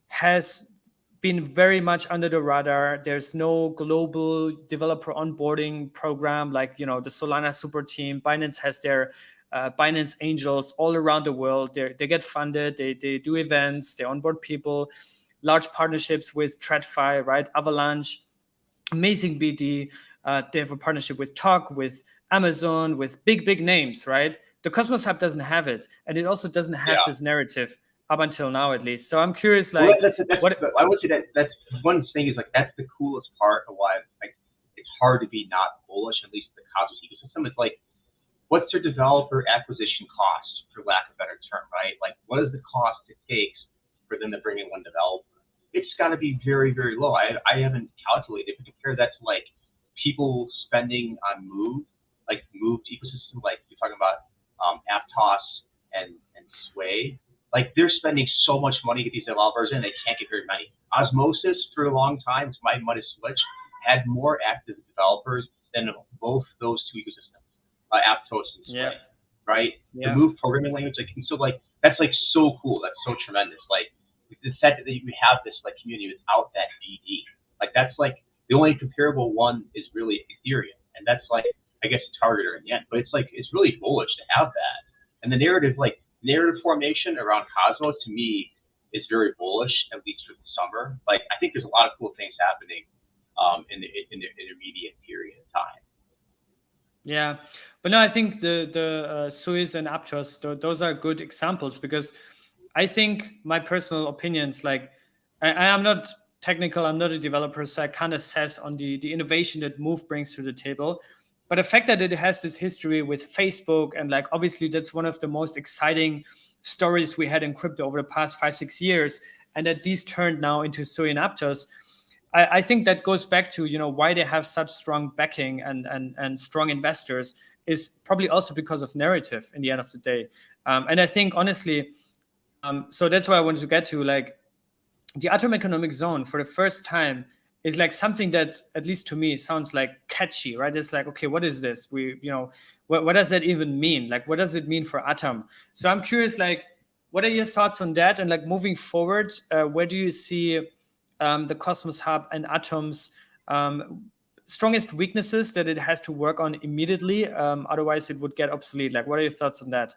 has been very much under the radar. There's no global developer onboarding program like, the Solana super team. Binance has their Binance Angels all around the world. They get funded. They do events. They onboard people. Large partnerships with TradFi, right? Avalanche, amazing BD. They have a partnership with Talk, with Amazon, with big names, right? The Cosmos Hub doesn't have it, and it also doesn't have this narrative up until now, at least. So I'm curious, like, I would say that's one thing is like that's the coolest part of why like it's hard to be not bullish, at least the Cosmos ecosystem. It's like, what's their developer acquisition cost, for lack of a better term, right? Like, what is the cost it takes for them to bring in one developer? It's got to be very, very low. I haven't calculated, but compare that to like people spending on Move ecosystem, like you're talking about Aptos and Sway. Like, they're spending so much money to get these developers in, they can't get very many. Osmosis, for a long time, my money switch, had more active developers than both those two ecosystems, Aptos and Sway, right? The Move programming language, like, so like that's like so cool. That's so tremendous. Like, the fact that we have this like community without that BD, like that's like the only comparable one is really Ethereum, and that's like, I guess, a targeter in the end. But it's like, it's really bullish to have that, and the narrative formation around Cosmos, to me, is very bullish, at least for the summer. Like, I think there's a lot of cool things happening in the intermediate period of time. Yeah, but no, I think the Suis and Aptos, those are good examples, because I think my personal opinions, like, I am not technical, I'm not a developer, so I can't assess on the innovation that Move brings to the table. But the fact that it has this history with Facebook, and like obviously that's one of the most exciting stories we had in crypto over the past 5-6 years, and that these turned now into Sui and Aptos, I think that goes back to, why they have such strong backing and strong investors is probably also because of narrative in the end of the day. And I think honestly, so that's why I wanted to get to, like, the Atom Economic Zone for the first time is like something that, at least to me, sounds like catchy, right? It's like, okay, what is this? What does that even mean? Like, what does it mean for Atom? So I'm curious, like, what are your thoughts on that? And like moving forward, where do you see the Cosmos Hub and Atom's strongest weaknesses that it has to work on immediately? Otherwise, it would get obsolete. Like, what are your thoughts on that?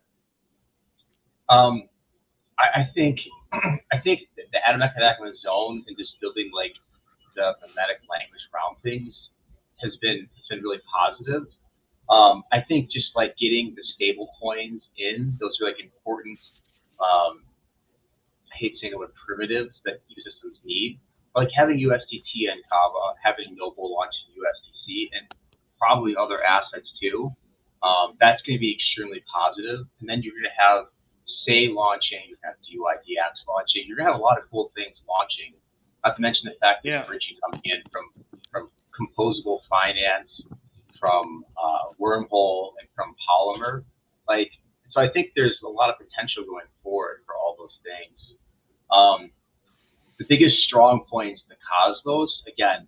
I think the Atom Economic Zone and just building like the thematic language around things has been really positive. I think just like getting the stable coins in, those are like important. I hate saying the word primitives that ecosystems need, but like having USDT and Kava, having Noble launch in USDC, and probably other assets too. That's going to be extremely positive. And then you're going to have Sei launching, you have DYDX launching. You're gonna have a lot of cool things launching. Not to mention the fact that bridging coming in from Composable Finance, from Wormhole, and from Polymer. Like, so I think there's a lot of potential going forward for all those things. The biggest strong points in the Cosmos, again,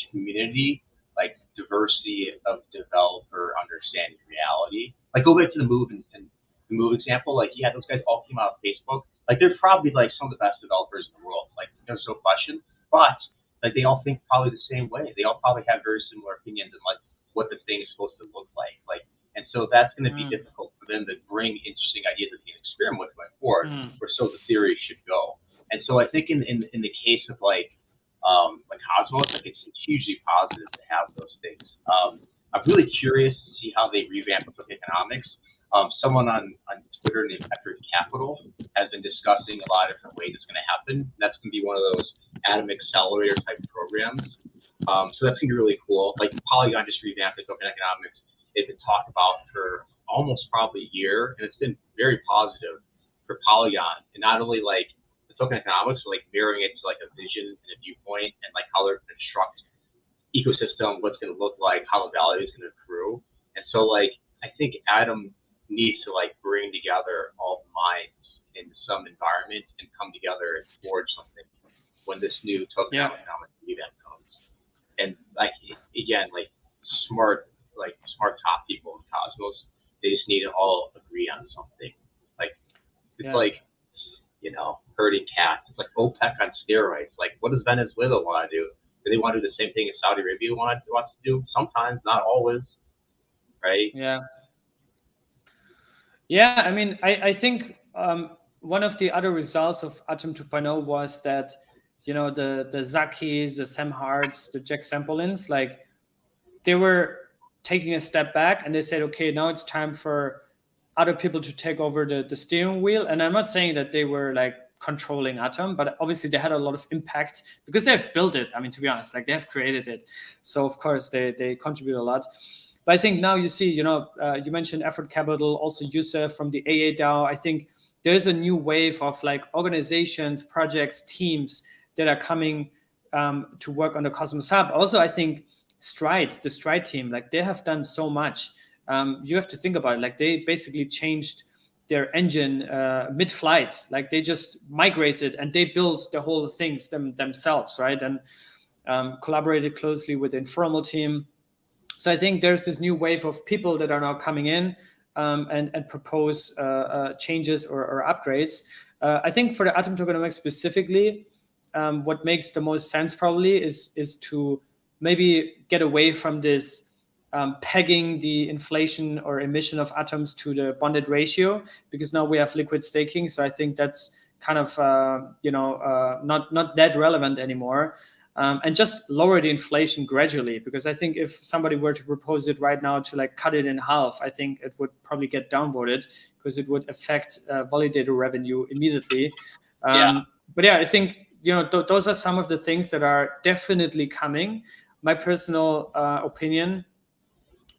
community, like diversity of developer understanding reality. Like, go back to the move and the move example, like, yeah, those guys all came out of Facebook. Like, they're probably like some of the best developers in the world. Like, there's no question. But like, they all think probably the same way. They all probably have very similar opinions on like what the thing is supposed to look like. Like, and so that's going to be difficult for them to bring interesting ideas that they can experiment with going forward, or so the theory should go. And so I think in the case of like Cosmos, like, it's hugely positive to have those things. I'm really curious to see how they revamp the economics. Someone on Twitter named EffortCapital has been discussing a lot of different ways it's going to happen. That's going to be one of those ATOM Accelerator type programs. So that's going to be really cool. Like, Polygon just revamped the token economics. They've been talked about for almost probably a year, and it's been very positive for Polygon. And not only like the token economics, but like mirroring it to like a vision and a viewpoint, and like how they're going to construct ecosystem, what's going to look like, how the value is going to accrue. And so like, I think ATOM needs to like bring together all the minds in some environment and come together and forge something when this new token economic event comes. And like, again, like smart top people in Cosmos, they just need to all agree on something. Like, it's like, herding cats. It's like OPEC on steroids. Like, what does Venezuela want to do? Do they want to do the same thing as Saudi Arabia wants to do? Sometimes, not always, right? Yeah, I mean, I think one of the other results of Atom 2.0 was that, the Zakis, the Sam Harts, the Jack Sampolins, like, they were taking a step back and they said, okay, now it's time for other people to take over the steering wheel. And I'm not saying that they were like controlling Atom, but obviously they had a lot of impact because they've built it. I mean, to be honest, like, they have created it. So of course they contribute a lot. But I think now you see, you mentioned EffortCapital, also Youssef from the AA DAO. I think there's a new wave of like organizations, projects, teams that are coming to work on the Cosmos Hub. Also, I think the Stride team, like, they have done so much. You have to think about it. Like, they basically changed their engine mid-flight. Like, they just migrated and they built the whole things themselves, right? And collaborated closely with the Informal team. So I think there's this new wave of people that are now coming in and propose changes or upgrades. I think for the Atom tokenomics specifically, what makes the most sense probably is to maybe get away from this pegging the inflation or emission of atoms to the bonded ratio, because now we have liquid staking. So I think that's kind of not that relevant anymore. And just lower the inflation gradually, because I think if somebody were to propose it right now to like cut it in half, I think it would probably get downvoted because it would affect validator revenue immediately. But yeah, I think those are some of the things that are definitely coming. My personal opinion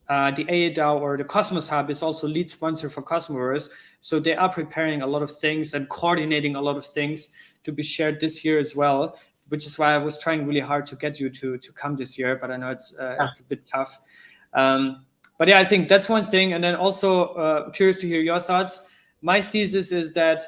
the ADAO or the Cosmos Hub is also lead sponsor for Cosmoverse. So they are preparing a lot of things and coordinating a lot of things to be shared this year as well, which is why I was trying really hard to get you to come this year, but I know it's a bit tough. But yeah, I think that's one thing. And then also curious to hear your thoughts. My thesis is that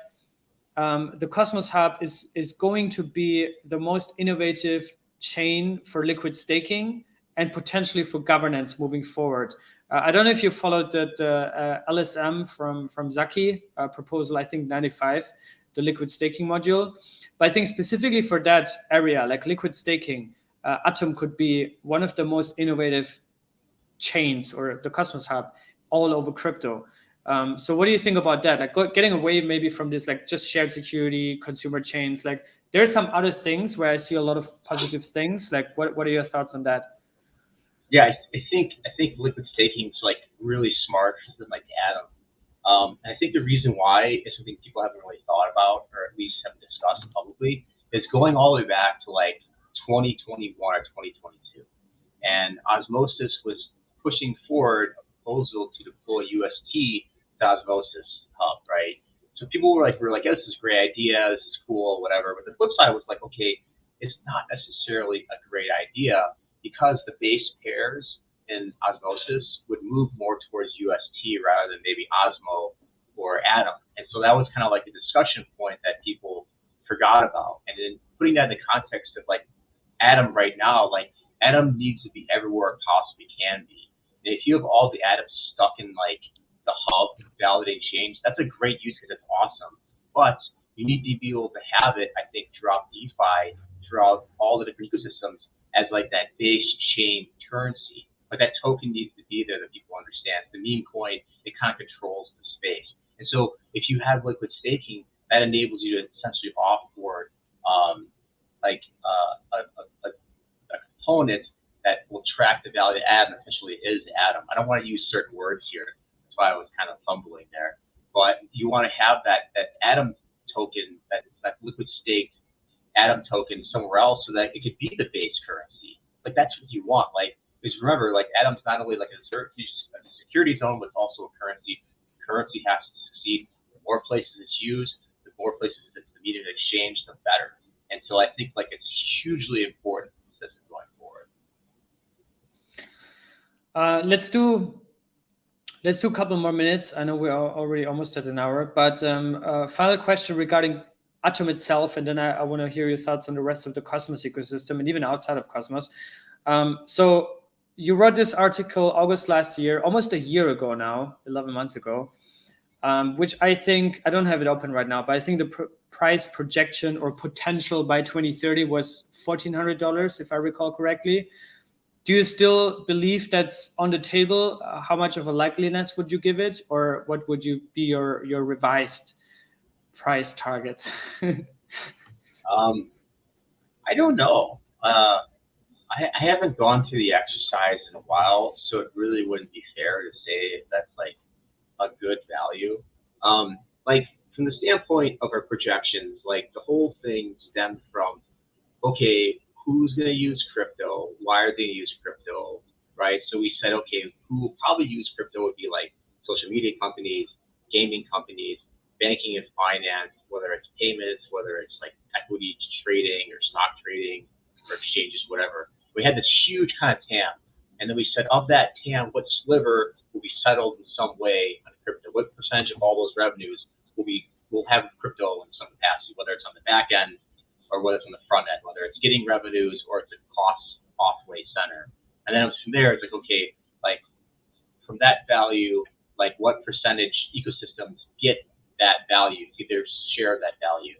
the Cosmos Hub is going to be the most innovative chain for liquid staking and potentially for governance moving forward. I don't know if you followed that LSM from Zaki proposal, I think 95, the liquid staking module. But I think specifically for that area, like liquid staking, ATOM could be one of the most innovative chains, or the Cosmos Hub, all over crypto. So what do you think about that? Like getting away maybe from this, like just shared security, consumer chains. Like there's some other things where I see a lot of positive things. Like what are your thoughts on that? Yeah, I think liquid staking is like really smart for like ATOM. And I think the reason why is something people haven't really thought about, or at least haven't discussed publicly, is going all the way back to like 2021 or 2022. And Osmosis was pushing forward a proposal to deploy UST to Osmosis Hub, right? So people were like, yeah, this is a great idea, this is cool, whatever. But the flip side was like, okay, it's not necessarily a great idea, because the base pairs in Osmosis would move more towards UST rather than maybe Osmo or ATOM. And so that was kind of like a discussion point that people forgot about. And then putting that in the context of like ATOM right now, like ATOM needs to be everywhere it possibly can be. And if you have all the atoms stuck in like the hub validating change, that's a great use because it's awesome. But you need to be able to have it, I think, throughout DeFi, throughout all the different ecosystems, as like that base chain currency. But that token needs to be there that people understand. The meme coin, it kind of controls the space. And so if you have liquid staking, that enables you to essentially offboard a component that will track the value of ATOM, essentially is ATOM. I don't want to use certain words here. That's why I was kind of fumbling there. But you want to have that ATOM token, that liquid staked ATOM token somewhere else, so that it could be the base currency. Like that's what you want. Like, because remember, like ATOM's not only like a security zone, but it's also a currency. Currency has to succeed. The more places it's used, the more places it's the medium of exchange, the better. And so I think like it's hugely important for the system going forward. Let's do a couple more minutes. I know we are already almost at an hour, but final question regarding ATOM itself, and then I want to hear your thoughts on the rest of the Cosmos ecosystem and even outside of Cosmos. So you wrote this article August last year, almost a year ago now, 11 months ago, which I think, I don't have it open right now, but I think the price projection or potential by 2030 was $1,400, if I recall correctly. Do you still believe that's on the table? How much of a likeliness would you give it? Or what would you be your revised price target? I don't know. I haven't gone through the exercise in a while, so it really wouldn't be fair to say if that's like a good value. Like from the standpoint of our projections, like the whole thing stemmed from, okay, who's going to use crypto? Why are they going to use crypto? Right? So we said, okay, who will probably use crypto would be like social media companies, gaming companies, banking and finance, whether it's payments, whether it's like equity trading or stock trading or exchanges, whatever. We had this huge kind of TAM. And then we said, of that TAM, what sliver will be settled in some way on crypto? What percentage of all those revenues will have crypto in some capacity, whether it's on the back end or whether it's on the front end, whether it's getting revenues or it's a cost off-way center. And then from there, it's like, okay, like from that value, like what percentage ecosystems get that value, get their share of that value,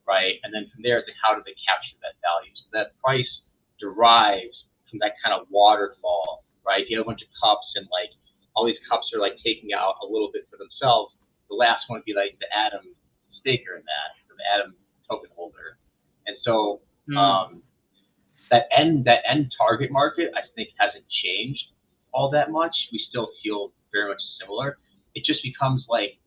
right? And then from there, it's like, how do they capture that value? So that price derives from that kind of waterfall, right? You have a bunch of cups and like all these cups are like taking out a little bit for themselves. The last one would be like the ATOM staker in that, or the ATOM token holder. And so that end target market, I think, hasn't changed all that much. We still feel very much similar. It just becomes like,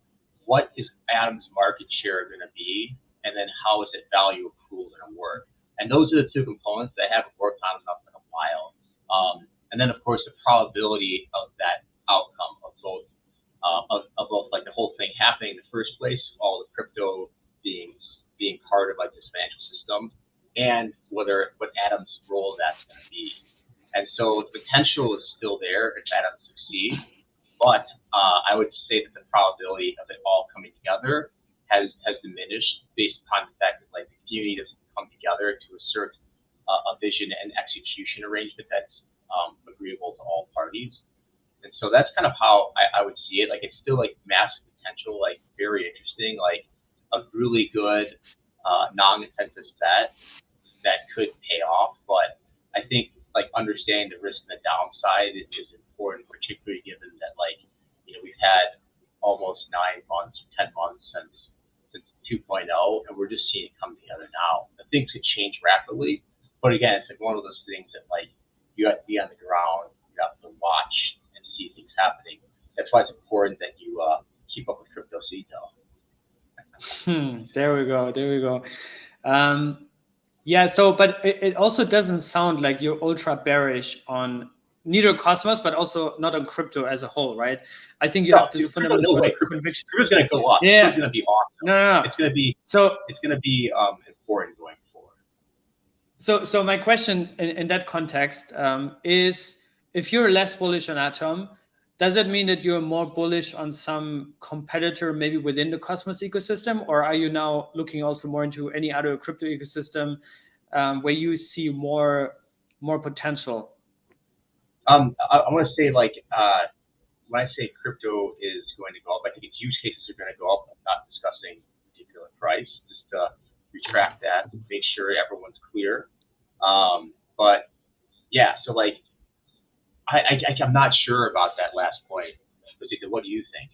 what is ATOM's market share going to be? And then how is it value accrual going to work? And those are the two components that I haven't worked on enough in a while. And then, of course, the probability of that happening in the first place, all the crypto being part of like this financial system, and what ATOM's role that's going to be. And so the potential is still there if ATOM succeeds, but I would say that the probability of it all coming together has diminished based upon the fact that like the community doesn't come together to assert a vision and execution arrangement that's agreeable to all parties. And so that's kind of how I would see it. Like it's still like massive potential, like very interesting, like a really good non-consensus bet that could pay off. But I think like understanding the risk and the downside is important, particularly given that like, you know, we've had almost 9 months, 10 months since 2.0, and we're just seeing it come together now. The things could change rapidly, but again, it's like one of those things that like you have to be on the ground, you have to watch and see things happening. That's why it's important that you keep up with Crypto.Cito. There we go. Yeah, so, but it also doesn't sound like you're ultra bearish on neither Cosmos, but also not on crypto as a whole, right? I think you have this fundamental conviction. Crypto's going to go up. Yeah. It's going to be awesome. No. It's going to be important going forward. So my question in that context is, if you're less bullish on ATOM, does it mean that you're more bullish on some competitor maybe within the Cosmos ecosystem, or are you now looking also more into any other crypto ecosystem where you see more potential? I want to say like when I say crypto is going to go up, I think its use cases are going to go up. I'm not discussing a particular price, just to retract that, make sure everyone's clear. But yeah, so like I'm not sure about that last point. What do you think?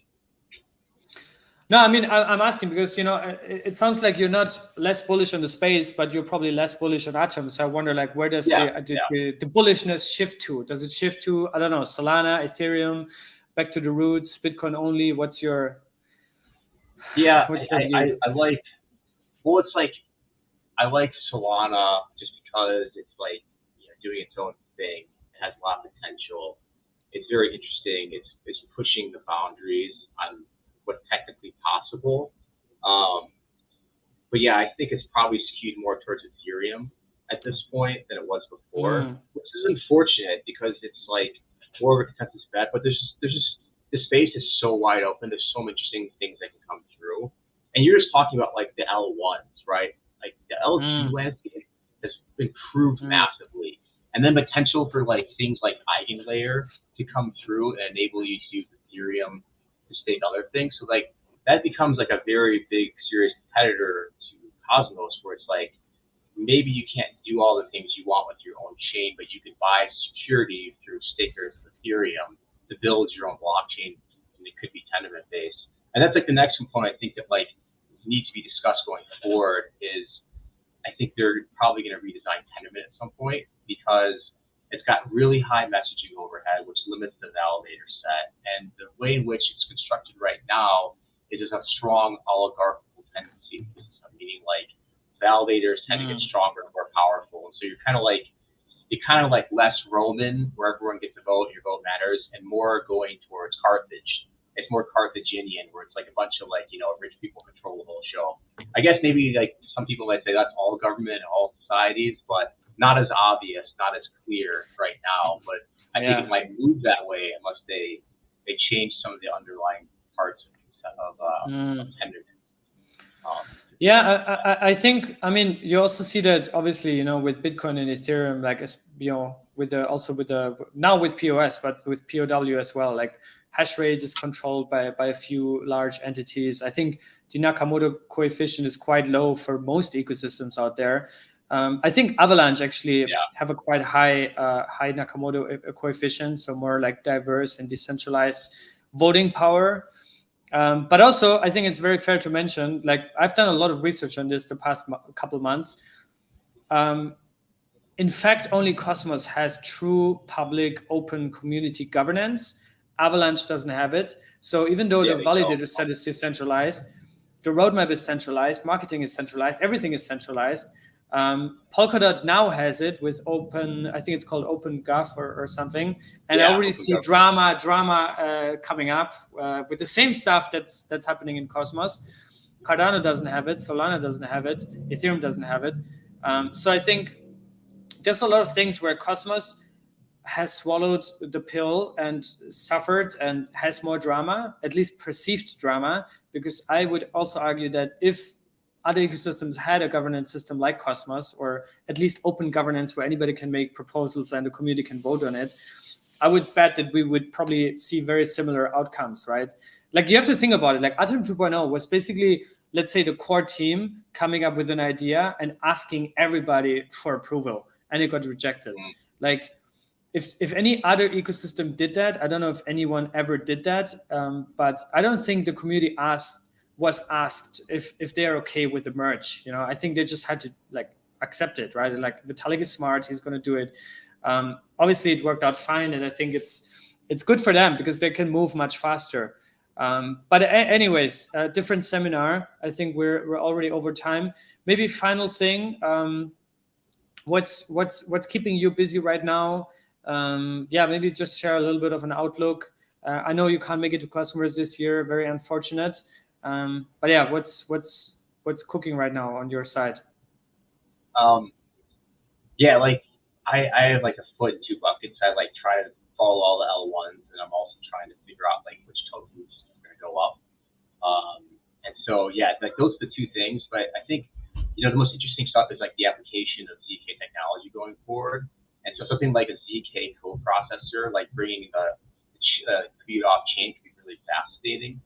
No, I mean, I'm asking because, you know, it sounds like you're not less bullish on the space, but you're probably less bullish on ATOM. So I wonder, like, where does the bullishness shift to? Does it shift to, I don't know, Solana, Ethereum, back to the roots, Bitcoin only? What's your view? I like, well, it's like, I like Solana just because it's like, you know, doing its own thing. It has a lot of potential. It's very interesting. It's pushing the boundaries on what's technically possible. But yeah, I think it's probably skewed more towards Ethereum at this point than it was before, which is unfortunate because it's like more of a consensus bet, but there's just, the space is so wide open. There's so many interesting things that can come through. And you're just talking about like the L1s, right? Like the L2 landscape has improved massively. And then potential for like things like Eigenlayer to come through and enable you to use Ethereum to stake other things. So like that becomes like a very big, serious competitor to Cosmos, where it's like maybe you can't do all the things you want with your own chain, but you could buy security through stakers of Ethereum to build your own blockchain, and it could be tenement based. And that's like the next component I think that like needs to be discussed going forward is I think they're probably going to redesign tenement at some point because it's got really high messaging overhead, which limits the validator set. And the way in which it's constructed right now is there's a strong oligarchical tendency, meaning like validators tend to get stronger and more powerful. And so you're kind of like less Roman, where everyone gets a vote, your vote matters, and more going towards Carthage. It's more Carthaginian, where it's like a bunch of like, you know, rich people control the whole show. I guess maybe like some people might say that's all government, all societies, but not as obvious, not as clear right now. But I think it might move that way unless they change some of the underlying parts of tenderness. I think, I mean, you also see that obviously, you know, with Bitcoin and Ethereum, like, you know, now with POS, but with POW as well, like hash rate is controlled by a few large entities. I think the Nakamoto coefficient is quite low for most ecosystems out there. I think Avalanche actually have a quite high Nakamoto coefficient, so more like diverse and decentralized voting power. But also, I think it's very fair to mention, like I've done a lot of research on this the past couple of months. In fact, only Cosmos has true public open community governance. Avalanche doesn't have it. So even though the validator set is decentralized, the roadmap is centralized, marketing is centralized, everything is centralized. Polkadot now has it with open, I think it's called OpenGov or something. And Yeah, I already see OpenGov. drama coming up with the same stuff that's happening in Cosmos. Cardano doesn't have it, Solana doesn't have it, Ethereum doesn't have it. So I think there's a lot of things where Cosmos has swallowed the pill and suffered and has more drama, at least perceived drama, because I would also argue that if other ecosystems had a governance system like Cosmos, or at least open governance where anybody can make proposals and the community can vote on it, I would bet that we would probably see very similar outcomes, right? Like you have to think about it, like ATOM 2.0 was basically, let's say, the core team coming up with an idea and asking everybody for approval, and it got rejected. Like, if any other ecosystem did that, I don't know if anyone ever did that, but I don't think the community was asked if they're okay with the merge. You know, I think they just had to like accept it, right? And like Vitalik is smart, he's going to do it. Obviously, it worked out fine, and I think it's good for them because they can move much faster. But anyways, different seminar. I think we're already over time. Maybe final thing. What's keeping you busy right now? Maybe just share a little bit of an outlook. I know you can't make it to Cosmos this year, very unfortunate. But yeah, what's cooking right now on your side? Yeah, like I have like a foot in two buckets. I like try to follow all the L1s, and I'm also trying to figure out like which tokens are going to go up. And so yeah, like those are the two things. But I think the most interesting stuff is like the application of ZK technology going forward. And so something like a ZK coprocessor, like bringing the compute off chain, can be really fascinating.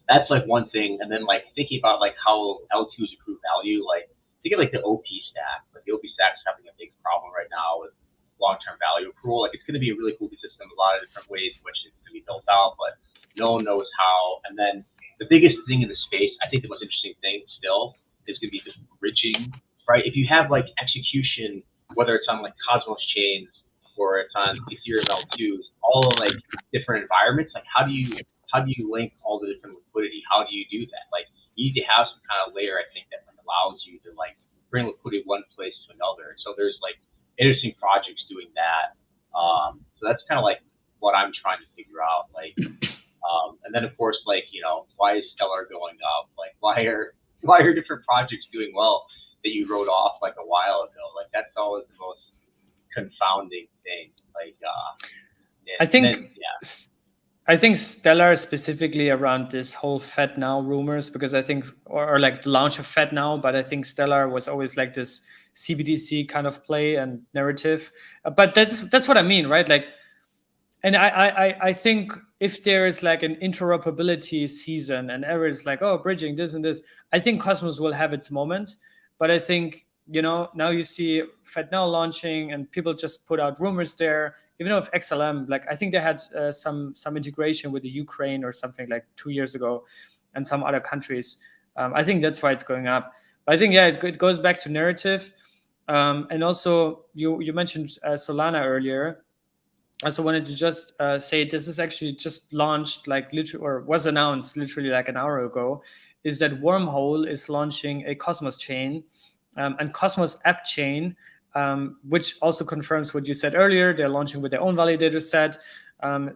That's like one thing. And then like thinking about like how L2s accrue value, like think of like the OP stack. Like the OP stack is having a big problem right now with long-term value accrual. Like it's going to be a really cool system, a lot of different ways in which it's going to be built out, but no one knows how. And then the biggest thing in the space, I think the most interesting thing still is going to be just bridging, right? If you have like execution, whether it's on like Cosmos chains or it's on Ethereum L2s, all in like different environments, like how do you link all the different liquidity? How do you do that? Like you need to have some kind of layer, I think, that like, allows you to like bring liquidity one place to another. So there's like interesting projects doing that. So that's kind of like what I'm trying to figure out. Like, and then of course, like why is Stellar going up? Like why are different projects doing well that you wrote off like a while ago? Like that's always the most confounding thing. Like, I think Stellar specifically around this whole Fed Now rumors, because I think, or like the launch of Fed Now, but I think Stellar was always like this CBDC kind of play and narrative. But that's what I mean, right? Like, and I think if there is like an interoperability season and everyone's like, oh, bridging this and this, I think Cosmos will have its moment. But I think, now you see Fed Now launching and people just put out rumors there. Even though if XLM, like I think they had some integration with the Ukraine or something like 2 years ago, and some other countries. I think that's why it's going up. But I think it goes back to narrative, and also you mentioned Solana earlier. I also wanted to just say this is actually just launched like literally, or was announced literally like an hour ago. Is that Wormhole is launching a Cosmos chain, and Cosmos appchain. Which also confirms what you said earlier. They're launching with their own validator set,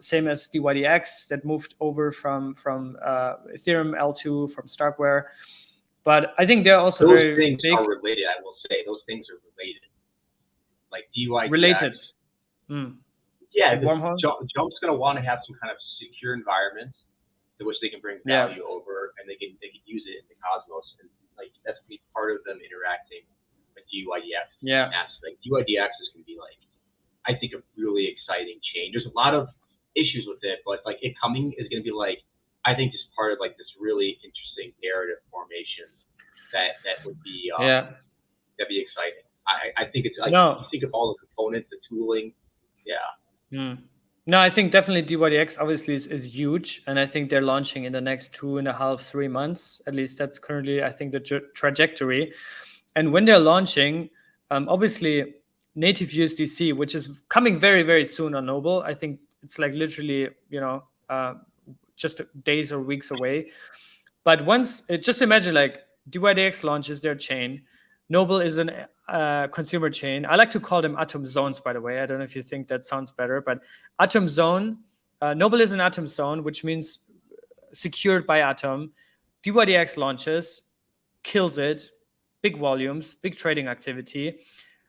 same as DYDX that moved over from Ethereum L2 from Starkware. But I think they're also those very things big. are related. I will say those things are related. Like DYDX. Related. Yeah, like Wormhole. Jump's going to want to have some kind of secure environment in which they can bring value over, and they can use it in the Cosmos, and like that's going to be part of them interacting. DYDX aspect. DYDX is going to be like, I think, a really exciting change. There's a lot of issues with it, but like it coming is going to be like, I think, just part of like this really interesting narrative formation that would be that'd be exciting. I think it's like you think of all the components, the tooling, No, I think definitely DYDX obviously is huge, and I think they're launching in the next 2.5-3 months. At least that's currently, I think, the trajectory. And when they're launching, obviously native USDC, which is coming very, very soon on Noble. I think it's like literally, just days or weeks away. But once, just imagine like DYDX launches their chain. Noble is a consumer chain. I like to call them Atom zones, by the way. I don't know if you think that sounds better, but Atom zone, Noble is an Atom zone, which means secured by Atom. DYDX launches, kills it, big volumes, big trading activity,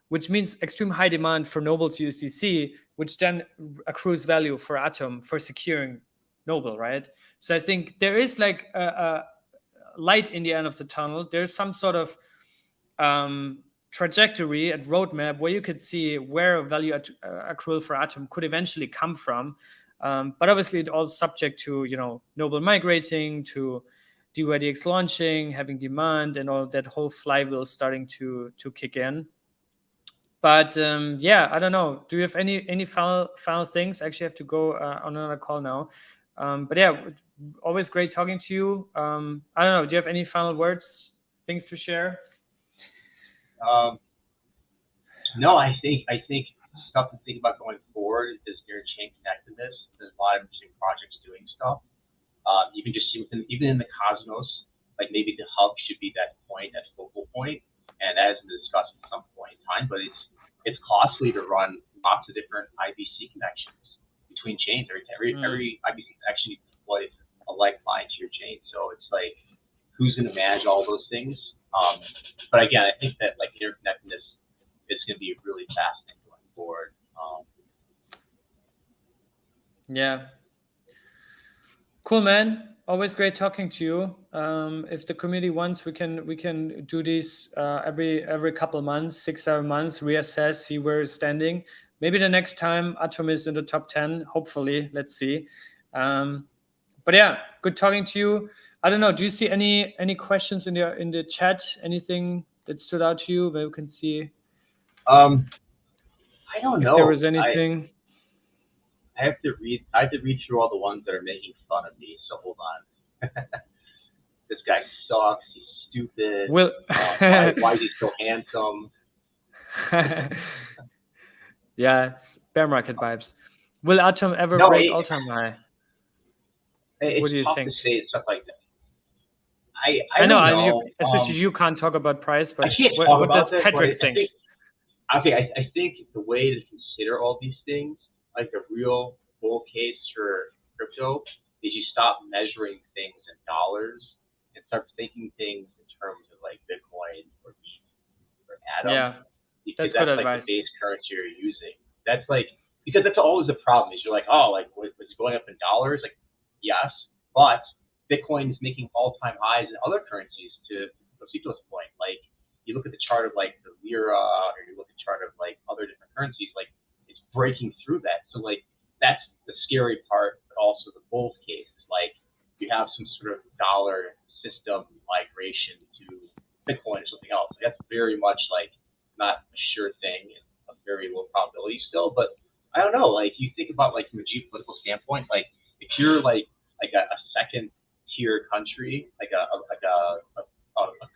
which means extreme high demand for Noble's USDC, which then accrues value for Atom for securing Noble, right? So I think there is like a light in the end of the tunnel. There's some sort of trajectory and roadmap where you could see where a value accrual for Atom could eventually come from. But obviously, it's all subject to Noble migrating, to DYDX launching, having demand, and all that whole flywheel starting to kick in. But yeah, I don't know. Do you have any final things? I actually have to go on another call now. But yeah, always great talking to you. I don't know. Do you have any final words, things to share? No, I think stuff to think about going forward is interchain connectedness. There's a lot of interesting projects doing stuff. You can just see even in the Cosmos, like maybe the hub should be that point, that focal point, and that has been discussed at some point in time. But it's costly to run lots of different IBC connections between chains. Every IBC connection you deploy a lifeline to your chain. So it's like, who's going to manage all those things? But again, I think that like interconnectedness is going to be really fascinating going forward. Yeah. Cool, man. Always great talking to you. If the community wants, we can do these every couple of months, 6-7 months, reassess, see where it's standing. Maybe the next time Atom is in the top 10. Hopefully, let's see. But yeah, good talking to you. I don't know. Do you see any questions in the chat? Anything that stood out to you? Maybe we can see. I don't know if there was anything. I have to read through all the ones that are making fun of me. So hold on. This guy sucks. He's stupid. Why is he so handsome? Yeah, it's bear market vibes. Will Atom ever break all-time high? What do you think? To say stuff like that. I know. Especially you can't talk about price, but what does Patrick think? I think the way to consider all these things, like the real bull case for crypto, is you stop measuring things in dollars and start thinking things in terms of like Bitcoin or ETH or ATOM. Yeah, because that's good like advice. the base currency you're using. That's like, because that's always the problem, is you're like, oh, like was it going up in dollars? Like, yes, but Bitcoin is making all-time highs in other currencies. To Cito's point, like you look at the chart of like the lira, or you look at the chart of like other different currencies, like it's breaking through that. So like that's the scary part, but also the bull case is like you have some sort of dollar system migration to Bitcoin or something else. Like, that's very much like not a sure thing and a very low probability still. But I don't know, like you think about like from a geopolitical standpoint, like if you're like a second tier country, like a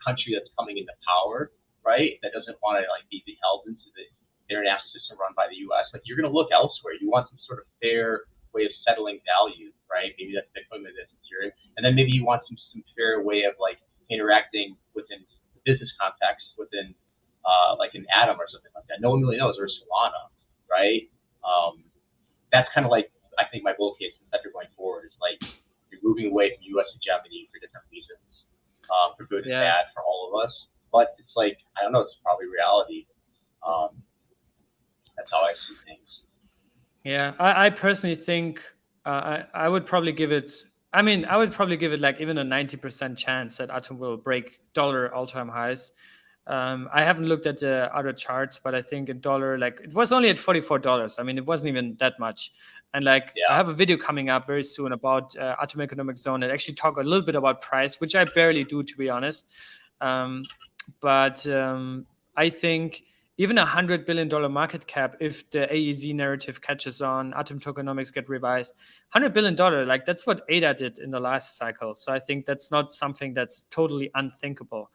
country that's coming into power, right? That doesn't want to like be held into the international system run by the U.S. Like you're going to look elsewhere. You want some sort of fair way of settling value, right? Maybe that's Bitcoin, maybe that's Ethereum, and then maybe you want some fair way of like interacting within the business context within like an ATOM or something like that. No one really knows, or Solana, right? That's kind of like I think my bull case concept going forward is like you're moving away from U.S. hegemony for different reasons, for good and bad for all of us. But it's like I don't know. It's probably reality. That's how I see things. Yeah, I personally think I would probably give it. I mean, I would probably give it like even a 90% chance that Atom will break dollar all-time highs. I haven't looked at the other charts, but I think a dollar, like it was only at $44. I mean, it wasn't even that much. And like I have a video coming up very soon about Atom Economic Zone that actually talk a little bit about price, which I barely do, to be honest. But I think even $100 billion market cap, if the AEZ narrative catches on, Atom tokenomics get revised, $100 billion, like that's what ADA did in the last cycle. So I think that's not something that's totally unthinkable.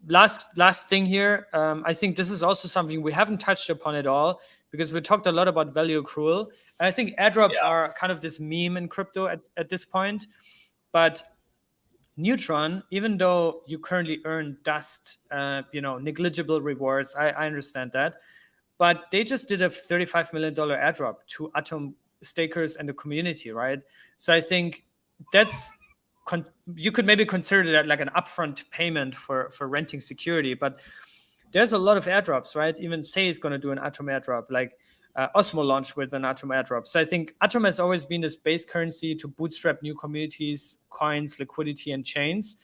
Last thing here, I think this is also something we haven't touched upon at all, because we talked a lot about value accrual. And I think airdrops are kind of this meme in crypto at this point. But Neutron, even though you currently earn dust, negligible rewards, I understand that, but they just did a $35 million airdrop to ATOM stakers and the community, right? So I think that's you could maybe consider that like an upfront payment for renting security, but there's a lot of airdrops, right? Even Sei is going to do an ATOM airdrop, like Osmo launched with an ATOM airdrop. So I think ATOM has always been this base currency to bootstrap new communities, coins, liquidity, and chains.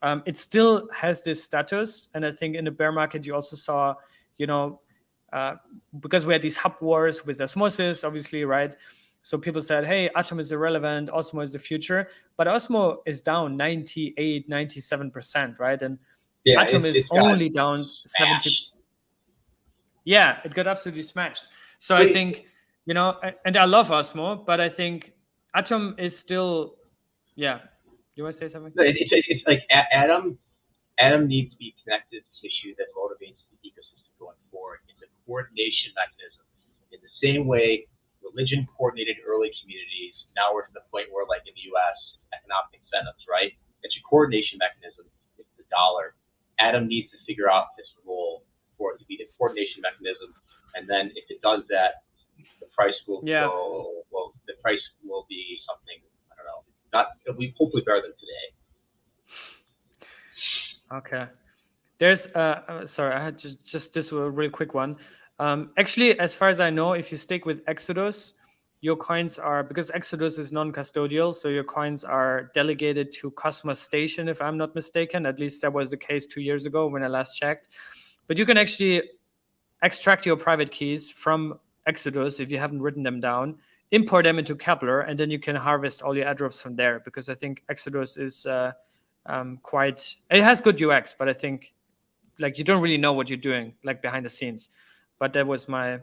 It still has this status, and I think in the bear market you also saw, because we had these hub wars with osmosis, obviously, right? So people said, hey, ATOM is irrelevant, Osmo is the future, but Osmo is down 98, 97%, right? And ATOM is only down 70. Yeah, it got absolutely smashed. So I think, and I love Osmo, but I think ATOM is still, yeah. You want to say something? It's like ATOM needs to be connective tissue that motivates the ecosystem going forward. It's a coordination mechanism. In the same way religion coordinated early communities, now we're to the point where, like in the US, economic incentives, right? It's a coordination mechanism. It's the dollar. ATOM needs to figure out this role for it to be the coordination mechanism, and then if it does that, the price will go. Well, the price will be something, I don't know. It'll be hopefully better than today. Okay. There's sorry, I had just this was a real quick one. Actually, as far as I know, if you stick with Exodus, your coins are, because Exodus is non-custodial, so your coins are delegated to Cosmos Station, if I'm not mistaken. At least that was the case 2 years ago when I last checked. But you can actually extract your private keys from Exodus if you haven't written them down, import them into Kepler, and then you can harvest all your airdrops from there, because I think Exodus is it has good UX, but I think like you don't really know what you're doing like behind the scenes. But that was my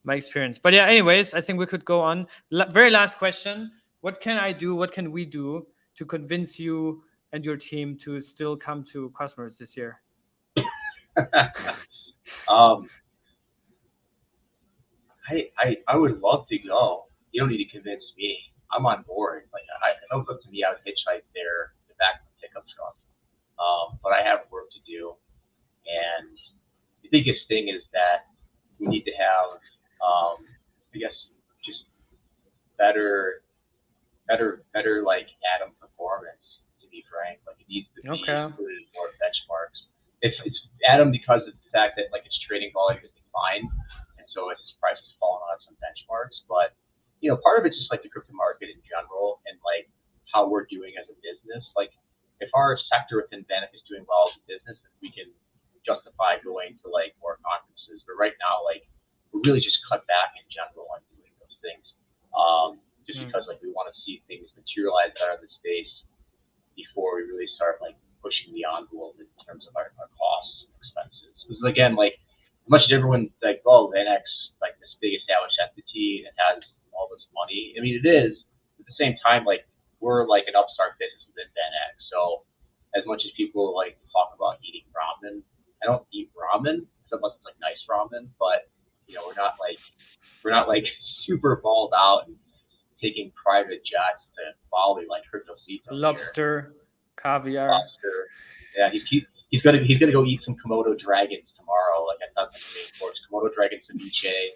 experience. But yeah, anyways, I think we could go on. Very last question. What can I do? What can we do to convince you and your team to still come to Cosmos this year? I would love to go. You don't need to convince me. I'm on board. Like, it was up to me, I would hitchhike there in the back of the pickup truck. But I have work to do, and the biggest thing is that we need to have, I guess, just better like ATOM performance. To be frank, like it needs to be included in more benchmarks. It's ATOM because of the fact that like its trading volume is declined, and so its price has fallen on some benchmarks. But part of it's just like the crypto market in general, and like how we're doing as a business. Like if our sector within Vanek is doing well as a business, then we can justify going to like more conferences. But right now, like we're really just cut back in general on doing those things, just because like we want to see things materialize out of the space before we really start like pushing the envelope in terms of our costs and expenses. Because again, like as much as everyone's like, oh, Vanex, like this big established entity that has all this money. I mean, it is. At the same time, like we're like an upstart business within Vanex. So as much as people like talk about eating ramen, I don't eat ramen unless it's like nice ramen. But we're not like super balled out and taking private jets to Bali like CryptoCito. Lobster, caviar. Lobster. Yeah, he's gonna go eat some Komodo dragons tomorrow. Like I thought that's the main course. Komodo dragon ceviche,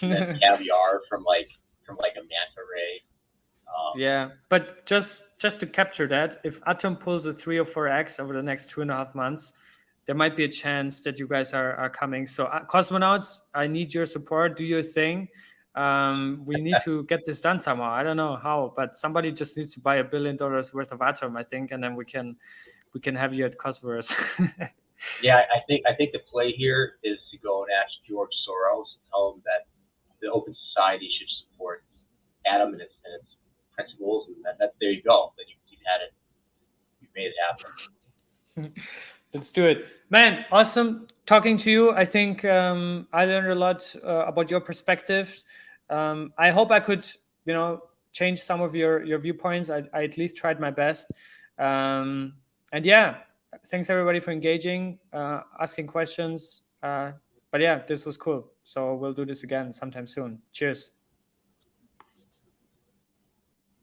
and then caviar from like a manta ray. Yeah, but just to capture that, if ATOM pulls a 3 or 4x over the next 2.5 months, there might be a chance that you guys are coming. So cosmonauts, I need your support. Do your thing. We need to get this done somehow. I don't know how, but somebody just needs to buy $1 billion worth of ATOM, I think, and then we can have you at Cosmos. Yeah, I think the play here is to go and ask George Soros and tell him that the Open Society should support ATOM and its principles, and that there you go. That you've had it. You've made it happen. Let's do it, man. Awesome talking to you. I think I learned a lot about your perspectives. I hope I could change some of your viewpoints. I at least tried my best. And yeah, thanks everybody for engaging, asking questions. But yeah, this was cool. So we'll do this again sometime soon. Cheers.